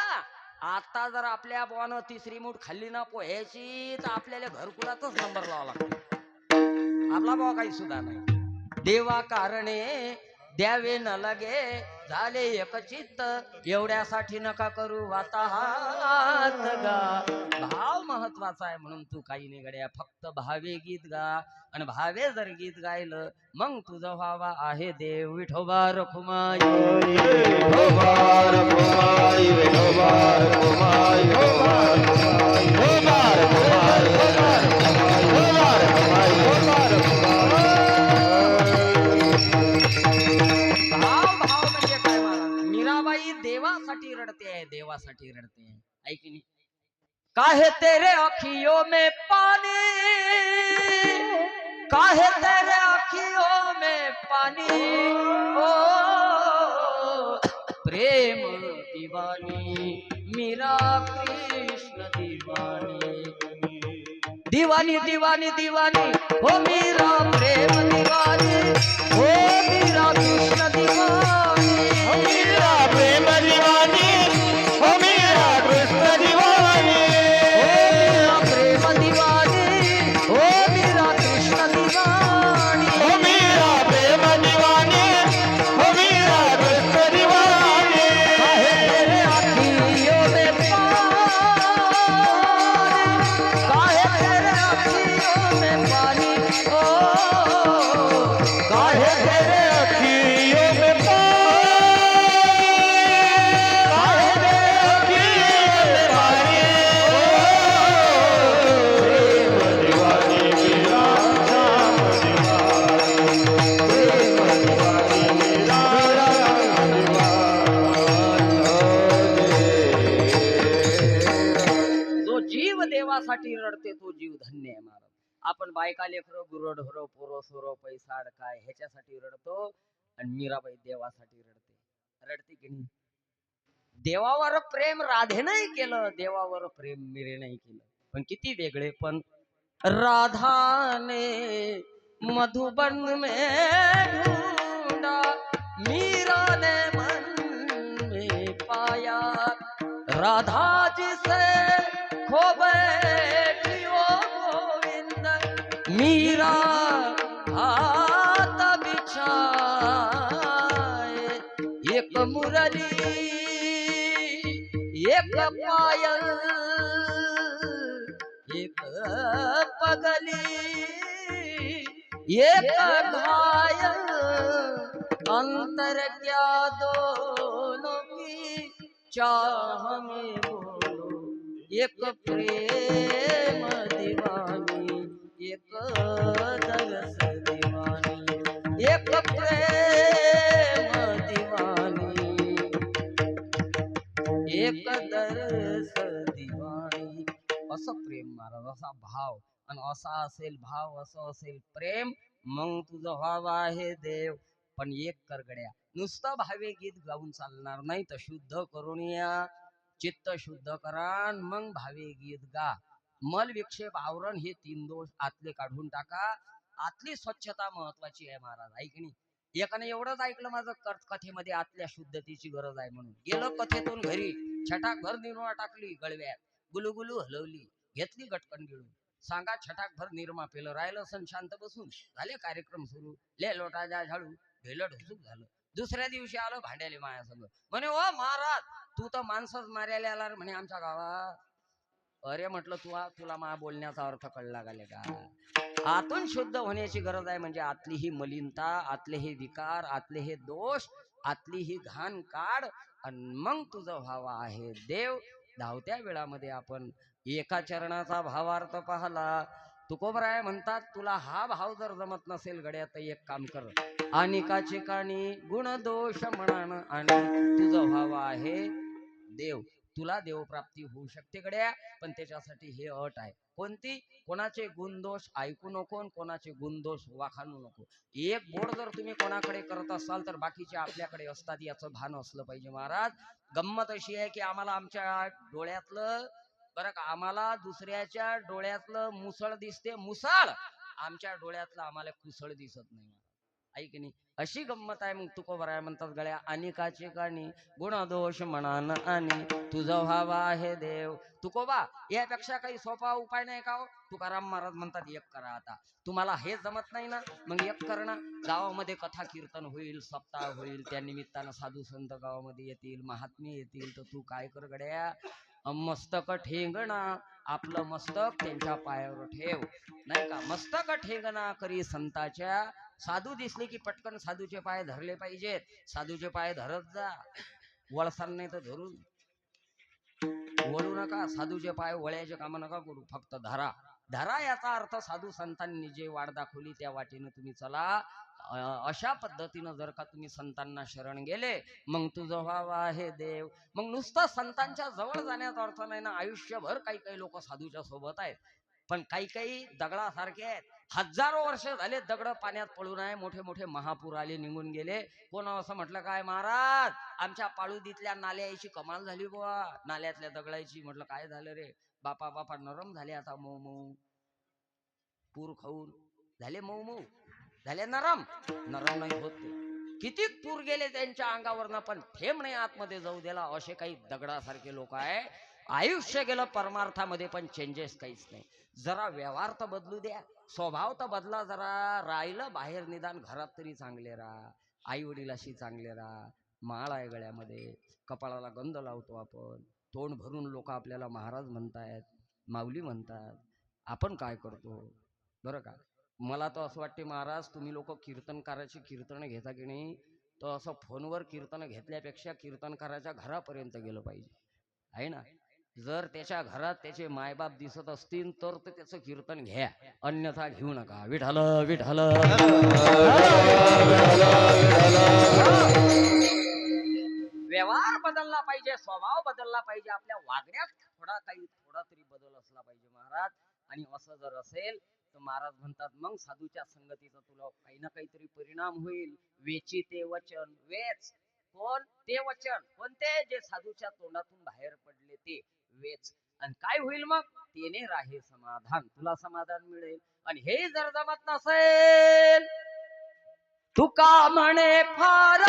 आता जर आपल्या बोवानं तिसरी मुठ खाल्ली ना पोह्याची तर आपल्याला घरकुलातच नंबर लावा लागतो. आपला भाव काही सुद्धा नाही. देवा कारणे द्यावे न लगे, झाले एकचित्त, एवढ्यासाठी नका करू वाताहात गा. भाव महत्वाचा आहे म्हणून तू काही नाही गड्या, फक्त भावे गीत गा. आणि भावे जर गीत गायलं मग तुझं व्हावा आहे देव. विठोबा रखुमाई,
विठोबा रखुमाई, विठोबा रखुमाई, विठोबा रखुमाई, विठोबा रखुमाई, विठोबा रखुमाई, विठोबा रखुमाई.
भाव भाव म्हणजे काय महाराज. मीराबाई देवासाठी रडते आहे, देवासाठी रडते आहे. ऐकली काहे तेरे अखियों में पानी, काहे तेरे अखियों में पानी, ओ प्रेम दीवानी मीरा कृष्ण दीवानी. दीवानी दीवानी दीवानी हो मीरा प्रेम दीवानी, हो मीरा कृष्ण दीवानी.
हो मीरा प्रेम दीवानी, हो मीरा कृष्ण दीवानी,
प्रेम दीवानी हो मीरा कृष्ण दीवानी.
हो मीरा प्रेम दीवानी, हो मीरा कृष्ण दीवानी.
काहे तेरे अखियों में पानी, काहे तेरे अखियों में पानी, ओ काहे तेरे
अखियों में पानी, काहे तेरे अखियों में पानी, प्रेम दीवानी मीरा श्याम दीवानी, प्रेम दीवानी मीरा राम दीवानी.
जो जीव देवासाठी रडते तो जीव धन्य आहे महाराज. आपण बायका लेकर गुरढोर पोरो सोरो पैसा अडकाय ह्याच्यासाठी रडतो, आणि मीराबाई देवासाठी रडते की नाही. देवावर प्रेम राधे नाही केलं, देवावर प्रेम मीरे नाही केलं, पण किती वेगळे. पण राधा ने मधुबन में ढूंढा, मीरा ने मन में पाया, राधा जिसे खो बैठी ओ गोविंद, मीरा हाथ बिछाए, एक मुरली एक पायल, एक पगली एक घायल, अंतर क्या दोनों की चाह में बोलो, एक प्रेम दीवानी एक दरस दीवानी, एक प्रेम दीवानी एक दरस दीवानी. असं प्रेम महाराज, असा भाव, आणि असा असेल भाव, असं असेल प्रेम, मग तुझं व्हावं आहे देव. पण एक कर गड्या, नुसतं भावे गीत गाऊन चालणार नाही, तर शुद्ध करून या, चित्त शुद्ध करा, मग भावे गीत गा. मल विक्षेप आवरण हे तीन दोष आतले काढून टाका. आतली स्वच्छता महत्वाची आहे महाराज. ऐकणी एकाने एवढंच ऐकलं माझं कथेमध्ये आतल्या शुद्धतेची गरज आहे म्हणून गेलं कथेतून घरी, छटाकभर निर्मा टाकली गळव्यात, गुलुगुलू हलवली, घेतली गटकन गिळून. सांगा छटाकभर निर्मा पेलं, राहिलं सण शांत बसून. झाले कार्यक्रम सुरू, ले लोटा जा झाडू, ढेलं ढुसूक झालं. दुसऱ्या दिवशी आलो भांड्याले माया संग. म्हणे ओ महाराज, तू तर माणसंच मारायला आला रे म्हणे आमच्या गावात. अरे म्हटलं तुला मा बोलण्याचा अर्थ कळला गाले का? आतून शुद्ध होण्याची गरज आहे. म्हणजे आतली ही मलिनता, आतले हे विकार, आतले हे दोष, आतली ही घाण काढ आणि मग तुझं व्हावा आहे देव. धावत्या वेळामध्ये आपण एका चरणाचा भावार्थ पाहला. तुकोबराय म्हणतात तुला हा भाव जर जमत नसेल गड्या तर एक काम कर, अनिकाचे काणी गुण दोष म्हणान आणि तुझं व्हावा आहे देव. तुला देवप्राप्ती होऊ शकते गड्या, पण त्याच्यासाठी हे अट आहे. कोणती? कोणाचे गुणदोष ऐकू नको, कोणाचे गुणदोष वाखाणू नको. एक बोट जर तुम्ही कोणाकडे करत असाल तर बाकीचे आपल्याकडे असतात याचं भान असलं पाहिजे महाराज. गंमत अशी आहे की आम्हाला आमच्या डोळ्यातलं बरं का, आम्हाला दुसऱ्याच्या डोळ्यातलं मुसळ दिसते मुसळ, आमच्या डोळ्यातलं आम्हाला कुसळ दिसत नाही. ऐक नाही, अशी गंमत आहे. मग तुकोबराय म्हणतात गळ्या अनिकाचे काणी गुणदोष म्हणान आणि तुझं व्हावा आहे देव. तुकोबा यापेक्षा काही सोपा उपाय नाही का हो? तुकाराम महाराज म्हणतात एक करा. आता तुम्हाला हे जमत नाही ना, मग एक कर ना. गावामध्ये कथा कीर्तन होईल, सप्ताह होईल, त्या निमित्तानं साधू संत गावामध्ये येतील, महात्मे येतील. तर तू काय कर गड्या, मस्तक ठेंगणा, आपलं मस्तक त्यांच्या पायावर ठेव. नाही का, मस्तक ठेंगणा करी संताच्या. साधू दिसले की पटकन साधूचे पाय धरले पाहिजेत. साधूचे पाय धरत जा, वळसाल नाही तर धरून वळू नका. साधूचे पाय वळ्याचे काम नका करू, फक्त धरा. धरा याचा अर्थ साधू संतांनी जे वाट दाखवली त्या वाटेनं तुम्ही चला. अशा पद्धतीनं जर का तुम्ही संतांना शरण गेले मग तुझं व्हावं आहे देव. मग नुसतं संतांच्या जवळ जाण्याचा अर्थ नाही ना. आयुष्यभर काही काही लोक साधूच्या सोबत आहेत, पण काही काही दगडासारखे आहेत. हजारो वर्ष झाले दगड पाण्यात पडून आहे, मोठे मोठे महापूर आले, निघून गेले. कोण असं म्हटलं काय महाराज आमच्या पाळुदीतल्या नाल्याची कमाल झाली बुवा, नाल्यातल्या दगडाची. म्हटलं काय झालं रे बापा? बापा नरम झाले आता, मऊ मऊ, पूर खाऊन झाले मऊ मऊ, झाले नरम. नरम नाही होत ते, किती पूर गेले त्यांच्या अंगावरनं पण थेंब नाही आतमध्ये जाऊ दिला. असे काही दगडासारखे लोक आहे. आयुष्य गेलं परमार्थामध्ये पण चेंजेस काहीच नाही. जरा व्यवहार तर बदलू द्या, स्वभाव तर बदला जरा. राहिलं बाहेर निदान घरात तरी चांगले राहा, आई वडिलाशी चांगले राहा. माळ आहे गळ्यामध्ये, कपाळाला गंध लावतो आपण, तोंड भरून लोक आपल्याला महाराज म्हणतायत, माऊली म्हणतात. आपण काय करतो बरं का? मला तर असं वाटते महाराज तुम्ही लोक कीर्तनकाराची कीर्तन घेता की नाही, तर असं फोनवर कीर्तन घेतल्यापेक्षा कीर्तनकाराच्या घरापर्यंत गेलं पाहिजे, आहे ना. जर त्याच्या घरात त्याचे मायबाप दिसत असतील तर त्याचं कीर्तन घ्या, अन्यथा घेऊ नका. विठ्ठल विठ्ठल. व्यवहार बदलला पाहिजे, स्वभाव बदलला पाहिजे, आपल्या वागण्यात थोडा तरी बदल असला पाहिजे महाराज. आणि असं जर असेल तर महाराज म्हणतात मग साधूच्या संगतीचा तुला काही ना काहीतरी परिणाम होईल. वेची ते वचन वेच. कोण ते वचन? कोणते? जे साधूच्या तोंडातून बाहेर पडले ते वेच. आणि काय होईल मग? तेने राहे समाधान, तुला समाधान मिळेल. आणि हे जर जमत नसेल, तुका म्हणे फार